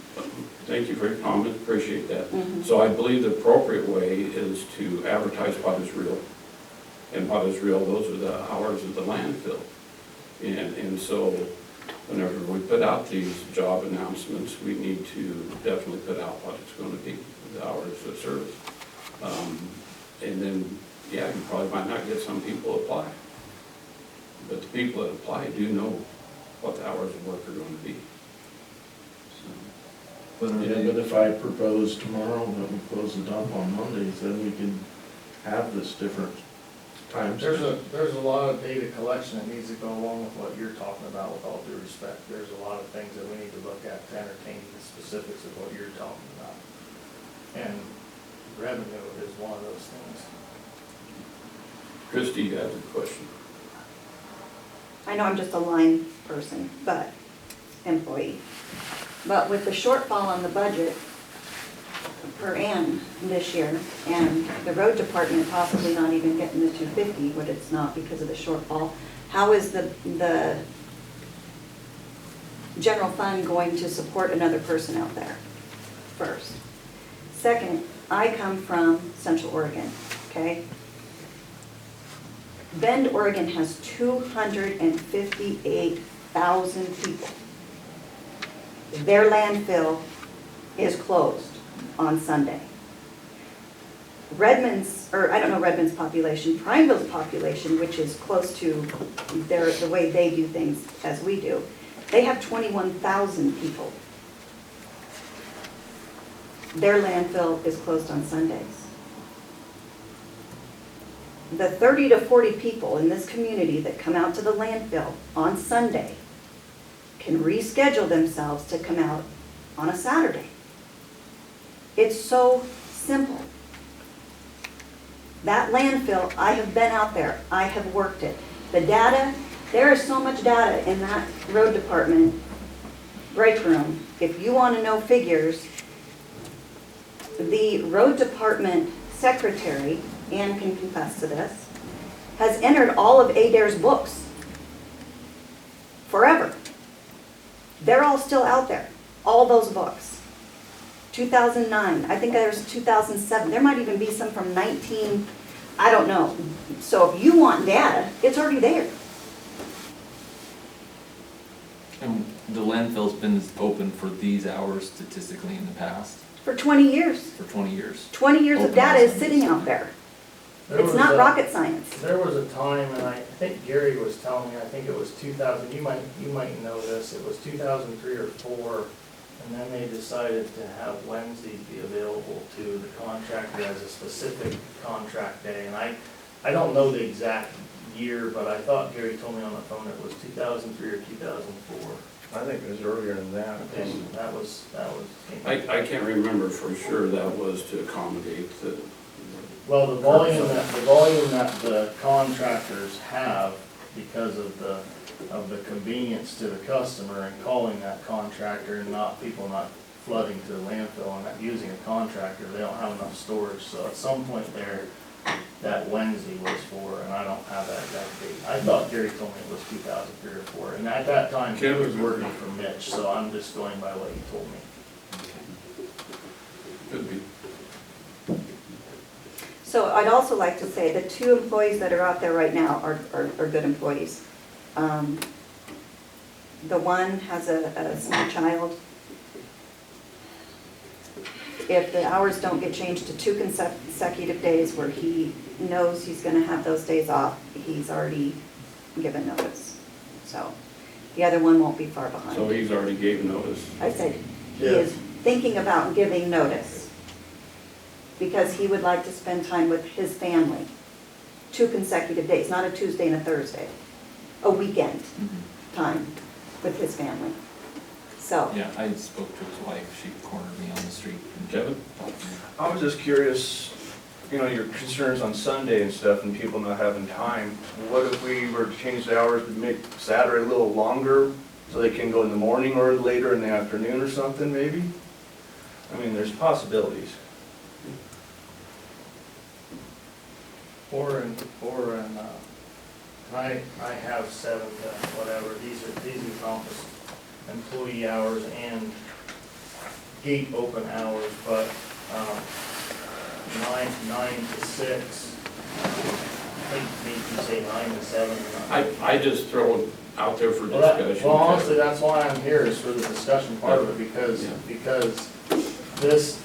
Thank you for your comment, appreciate that. Mhm. So I believe the appropriate way is to advertise what is real. And what is real, those are the hours of the landfill. And so whenever we put out these job announcements, we need to definitely put out what it's gonna be, the hours of service. And then, yeah, you probably might not get some people apply. But the people that apply do know what the hours of work are gonna be. So, But are Yeah, they, but if I propose tomorrow that we close the dump on Mondays, then we can have this different times. There's a lot of data collection that needs to go along with what you're talking about, with all due respect. There's a lot of things that we need to look at to entertain the specifics of what you're talking about. And revenue is one of those things. Christie, you have a question? I know I'm just a line person, but employee. But with the shortfall on the budget per annum this year, and the road department possibly not even getting the 250, but it's not because of the shortfall, how is the general fund going to support another person out there? First. Second, I come from Central Oregon, okay? Bend, Oregon has 258,000 people. Their landfill is closed on Sunday. Redmond's, or I don't know Redmond's population, Prineville's population, which is close to the way they do things as we do, they have 21,000 people. Their landfill is closed on Sundays. The 30 to 40 people in this community that come out to the landfill on Sunday can reschedule themselves to come out on a Saturday. It's so simple. That landfill, I have been out there, I have worked it. The data, there is so much data in that road department break room. If you want to know figures, the road department secretary, Ann can confess to this, has entered all of ADARE's books forever. They're all still out there, all those books. 2009, I think there's 2007, there might even be some from 19, I don't know. So if you want data, it's already there. and the landfill's been open for these hours statistically in the past, For 20 years. for 20 years. 20 years of Open data on is Sundays. sitting out there. There It's was not a- rocket science. There was a time, and I think Gary was telling me, I think it was 2000, you might know this, it was 2003 or 4, and then they decided to have Wednesdays be available to the contractor as a specific contract day, and I don't know the exact year, but I thought Gary told me on the phone it was 2003 or 2004. I think it was earlier than that. Okay, that was. I can't remember for sure that was to accommodate the. Well, the volume that the contractors have because of the convenience to the customer and calling that contractor and people not flooding to the landfill and not using a contractor, they don't have enough storage. So at some point there, that Wednesday was for, and I don't have that exact date. I thought Gary told me it was 2003 or 4, and at that time, he was working for Mitch, so I'm just going by what he told me. Could be. So I'd also like to say the 2 employees that are out there right now are good employees. The one has a small child. If the hours don't get changed to 2 consecutive days where he knows he's gonna have those days off, he's already given notice. So the other one won't be far behind. So he's already gave notice. I said, he is thinking about giving notice because he would like to spend time with his family. 2 consecutive days, not a Tuesday and a Thursday, a weekend time with his family. So, Yeah, I spoke to his wife, she cornered me on the street. Kevin? I was just curious, your concerns on Sunday and stuff and people not having time. What if we were to change the hours to make Saturday a little longer so they can go in the morning or later in the afternoon or something maybe? I mean, there's possibilities. I have 7 to whatever, these encompass employee hours and gate open hours, but, 9 to 6. I think you say 9 to 7. I just throw it out there for Well, discussion. honestly, that's why I'm here, is for the discussion part of it, because this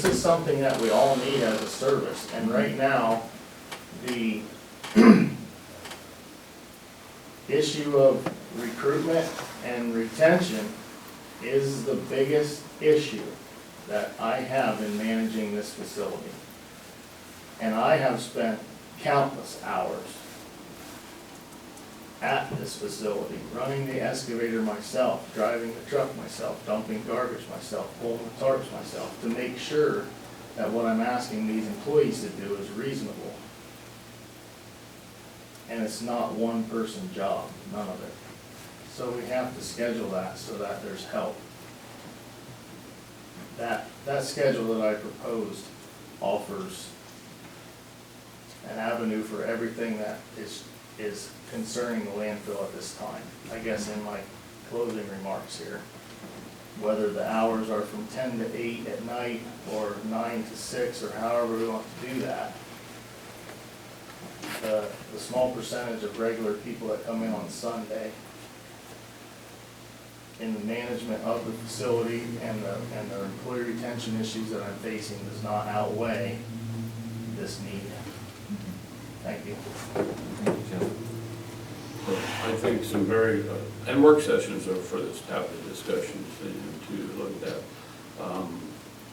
is something that we all need as a service, and right now, the issue of recruitment and retention is the biggest issue that I have in managing this facility. And I have spent countless hours at this facility, running the excavator myself, driving the truck myself, dumping garbage myself, pulling the tarps myself, to make sure that what I'm asking these employees to do is reasonable. And it's not one person job, none of it. So we have to schedule that so that there's help. That schedule that I proposed offers an avenue for everything that is concerning the landfill at this time. I guess in my closing remarks here, whether the hours are from 10 to 8 at night or 9 to 6 or however we want to do that, the small percentage of regular people that come in on Sunday in the management of the facility and the employee retention issues that I'm facing does not outweigh this need. Thank you. I think some very, and work sessions are for this type of discussions to look at.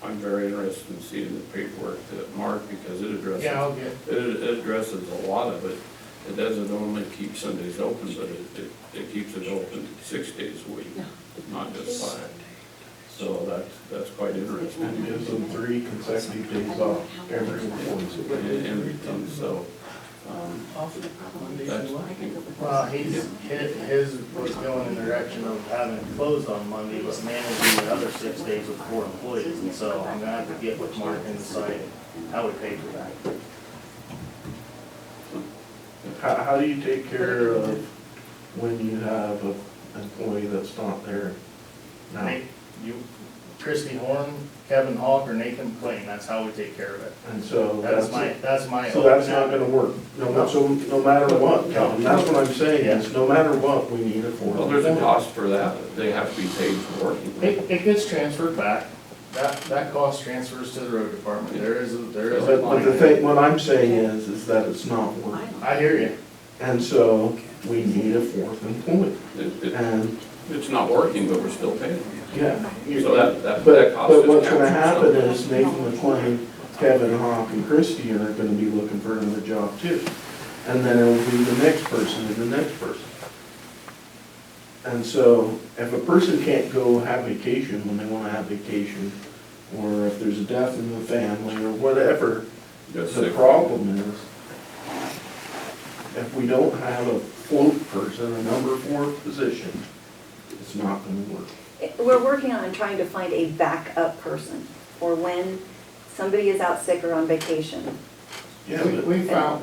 I'm very interested in seeing the paperwork that Mark, because it addresses, Yeah, I'll get. it addresses a lot of it. It doesn't only keep Sundays open, but it keeps it open 6 days a week, not just 5. So that's quite interesting. And gives them 3 consecutive days off every employee. And so, that's, Well, his was going in the direction of having it closed on Monday, but managing the other 6 days with 4 employees. And so I'm gonna have to get with Mark and decide how we pay for that. How do you take care of when you have an employee that's not there now? Nate, Christy Horn, Kevin Hawk, or Nathan Plain, that's how we take care of it. And so That's my. So that's not gonna work, no matter what, and that's what I'm saying, is no matter what, we need it for. well, there's a cost for that. They have to be paid for working. It gets transferred back. That cost transfers to the road department. There is a But line. the thing, what I'm saying is that it's not working. I hear you. And so we need a 4th employee. And, It's not working, but we're still paying. yeah. So that But cost is what's gonna captured happen somewhere. is Nathan McLean, Kevin Hawk, and Christie are gonna be looking for another job too. And then it'll be the next person and the next person. And so if a person can't go have vacation when they wanna have vacation, or if there's a death in the family, or whatever Just the sick. problem is, if we don't have a float person, a number 4 position, it's not gonna work. We're working on trying to find a backup person for when somebody is out sick or on vacation. Yeah, but We found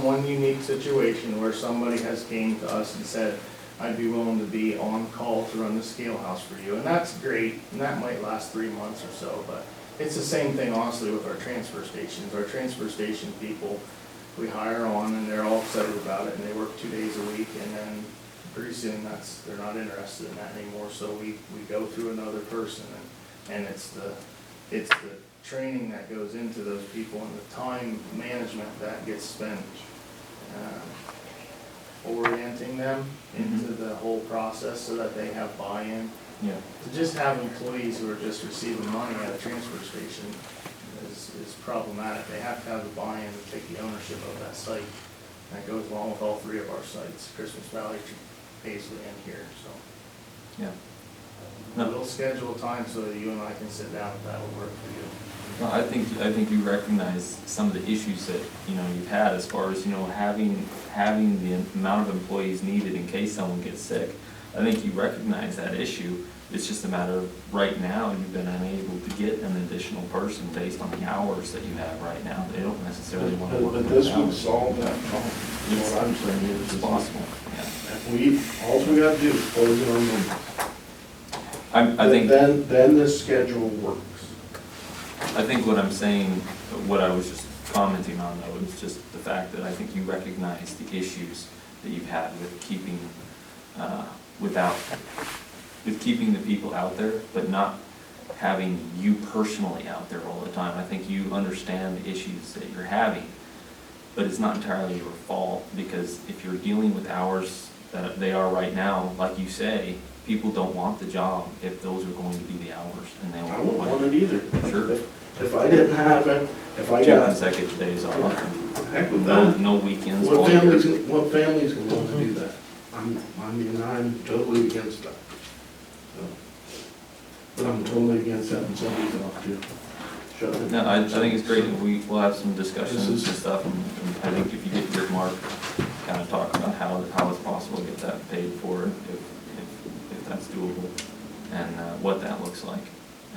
one unique situation where somebody has came to us and said, I'd be willing to be on call to run the scale house for you, and that's great, and that might last 3 months or so, but it's the same thing honestly with our transfer stations. Our transfer station people, we hire on and they're all excited about it, and they work 2 days a week, and then pretty soon they're not interested in that anymore, so we go through another person, and it's the training that goes into those people and the time management that gets spent orienting them into the whole process so that they have buy-in. Yeah. To just have employees who are just receiving money at a transfer station is problematic. They have to have the buy-in to take the ownership of that site. That goes along with all 3 of our sites, Christmas Valley, Paisley, and here, so. Yeah. We'll schedule a time so that you and I can sit down if that would work for you. No, I think you recognize some of the issues that, you've had as far as, having the amount of employees needed in case someone gets sick. I think you recognize that issue. It's just a matter of, right now, you've been unable to get an additional person based on the hours that you have right now. They don't necessarily want to work But those this would hours. solve that problem. You know what I'm saying is, It's possible, yeah. all we gotta do is close it on them. I think. Then this schedule works. I think what I'm saying, what I was just commenting on though, is just the fact that I think you recognize the issues that you've had with keeping, with keeping the people out there, but not having you personally out there all the time. I think you understand the issues that you're having, but it's not entirely your fault, because if you're dealing with hours that they are right now, like you say, people don't want the job if those are going to be the hours, and they I won't wouldn't want it either. Sure. If I didn't have it, if I 2 got, consecutive days off, heck with no, that. no weekends. What all year. families can want to do that? I'm totally against that. So, but I'm totally against having somebody off too. Shut it. No, I think it's great, and we'll have some discussions and This is- stuff, and I think if you get with Mark, kind of talk about how it's possible to get that paid for, if that's doable, and what that looks like.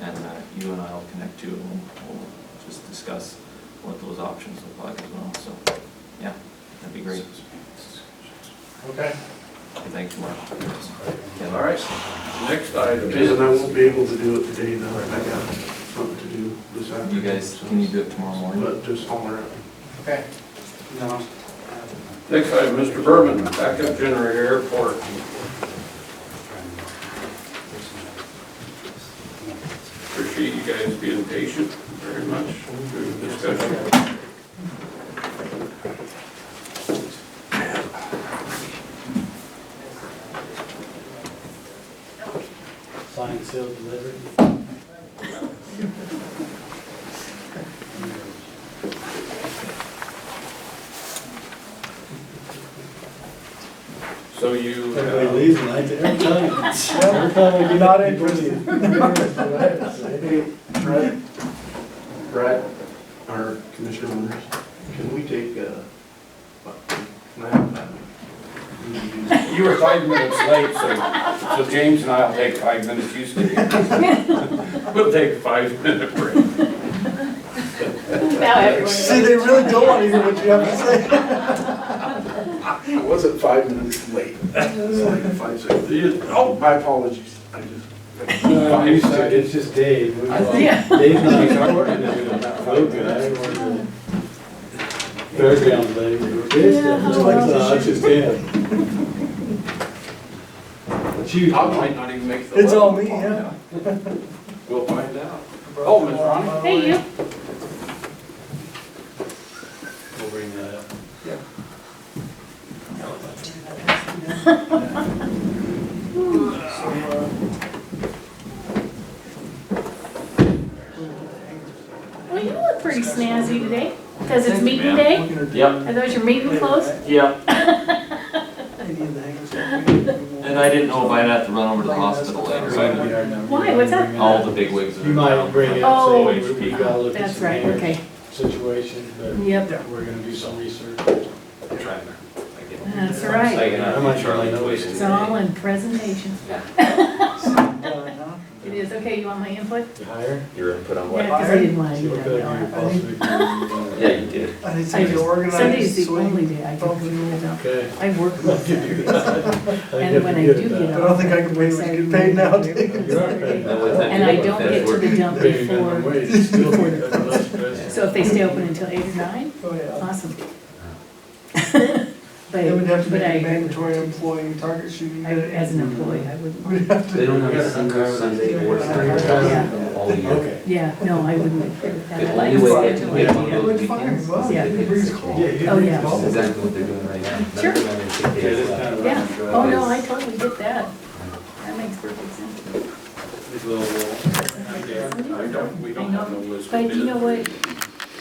And you and I will connect too, and we'll just discuss what those options look like as well, so, yeah, that'd be great. Okay. Thanks, Mark. All right, next item Okay, and I is, won't be able to do it today though. I got something to do this afternoon. You guys, can you do it tomorrow morning? But just holler at me. Okay. No. next item, Mr. Berman, backup generator airport. Appreciate you guys being patient very much through the discussion. Signed, sealed, delivered. So you, Everybody leaves and I every time we not interested. Hey, Brad, our commissioner members, can we take, can I have that? you were 5 minutes late, so James and I'll take 5 minutes, you stay. We'll take a 5-minute break. Now everyone. See, they really don't want to hear what you have to say. I wasn't 5 minutes late. It's like 5 seconds. Oh, my apologies. I just. It's just Dave. Yeah. Dave's not working, so good. I didn't want to. Fairground, baby. It's just him. It's you. I might not even make the. It's all level. me, yeah. We'll find out. Oh, Ms. Ronnie? Hey, you. We'll bring that up. Well, you look pretty snazzy today, because it's meeting day. Yep, Are those your meeting clothes? yep. And I didn't know if I'd have to run over to the hospital later. Why? What's that? All the big wigs are You might down. bring it Oh. up, say, we gotta look at That's some right, hair okay. situation, but Yep, we're gonna do some research. that's right. How much Charlie knows. It's all in presentation. It is, okay, you want my input? You hire? Your input on Yeah, because I didn't want to, See what kind of possibly can Yeah, you did. I I just, Sunday's the only day I can put it up. Okay. I work most Saturdays. And And when I do get I off. don't think I can wait to get paid now, do you? You are paid. And I don't get to the dump Paying minimum before, wage, it's still before that's the less stress. so if they stay open until 8 or 9, Oh, yeah. awesome. They would have to But be I a agree with mandatory you. employee target shooting. As an employee, I wouldn't. We'd have to. They don't have Sunday or Yeah. all year. Okay. Yeah, no, I wouldn't agree with that. I The like only the way they schedule can get on idea. those It's fine, weekends. well, Yeah. he brings calls. Yeah, he Oh, brings yeah. calls. That's exactly what they're doing right now. Sure. None of them are Yeah, this kind of. Yeah, oh no, I totally get that. That makes perfect sense. We don't have no list of But you know bids. what,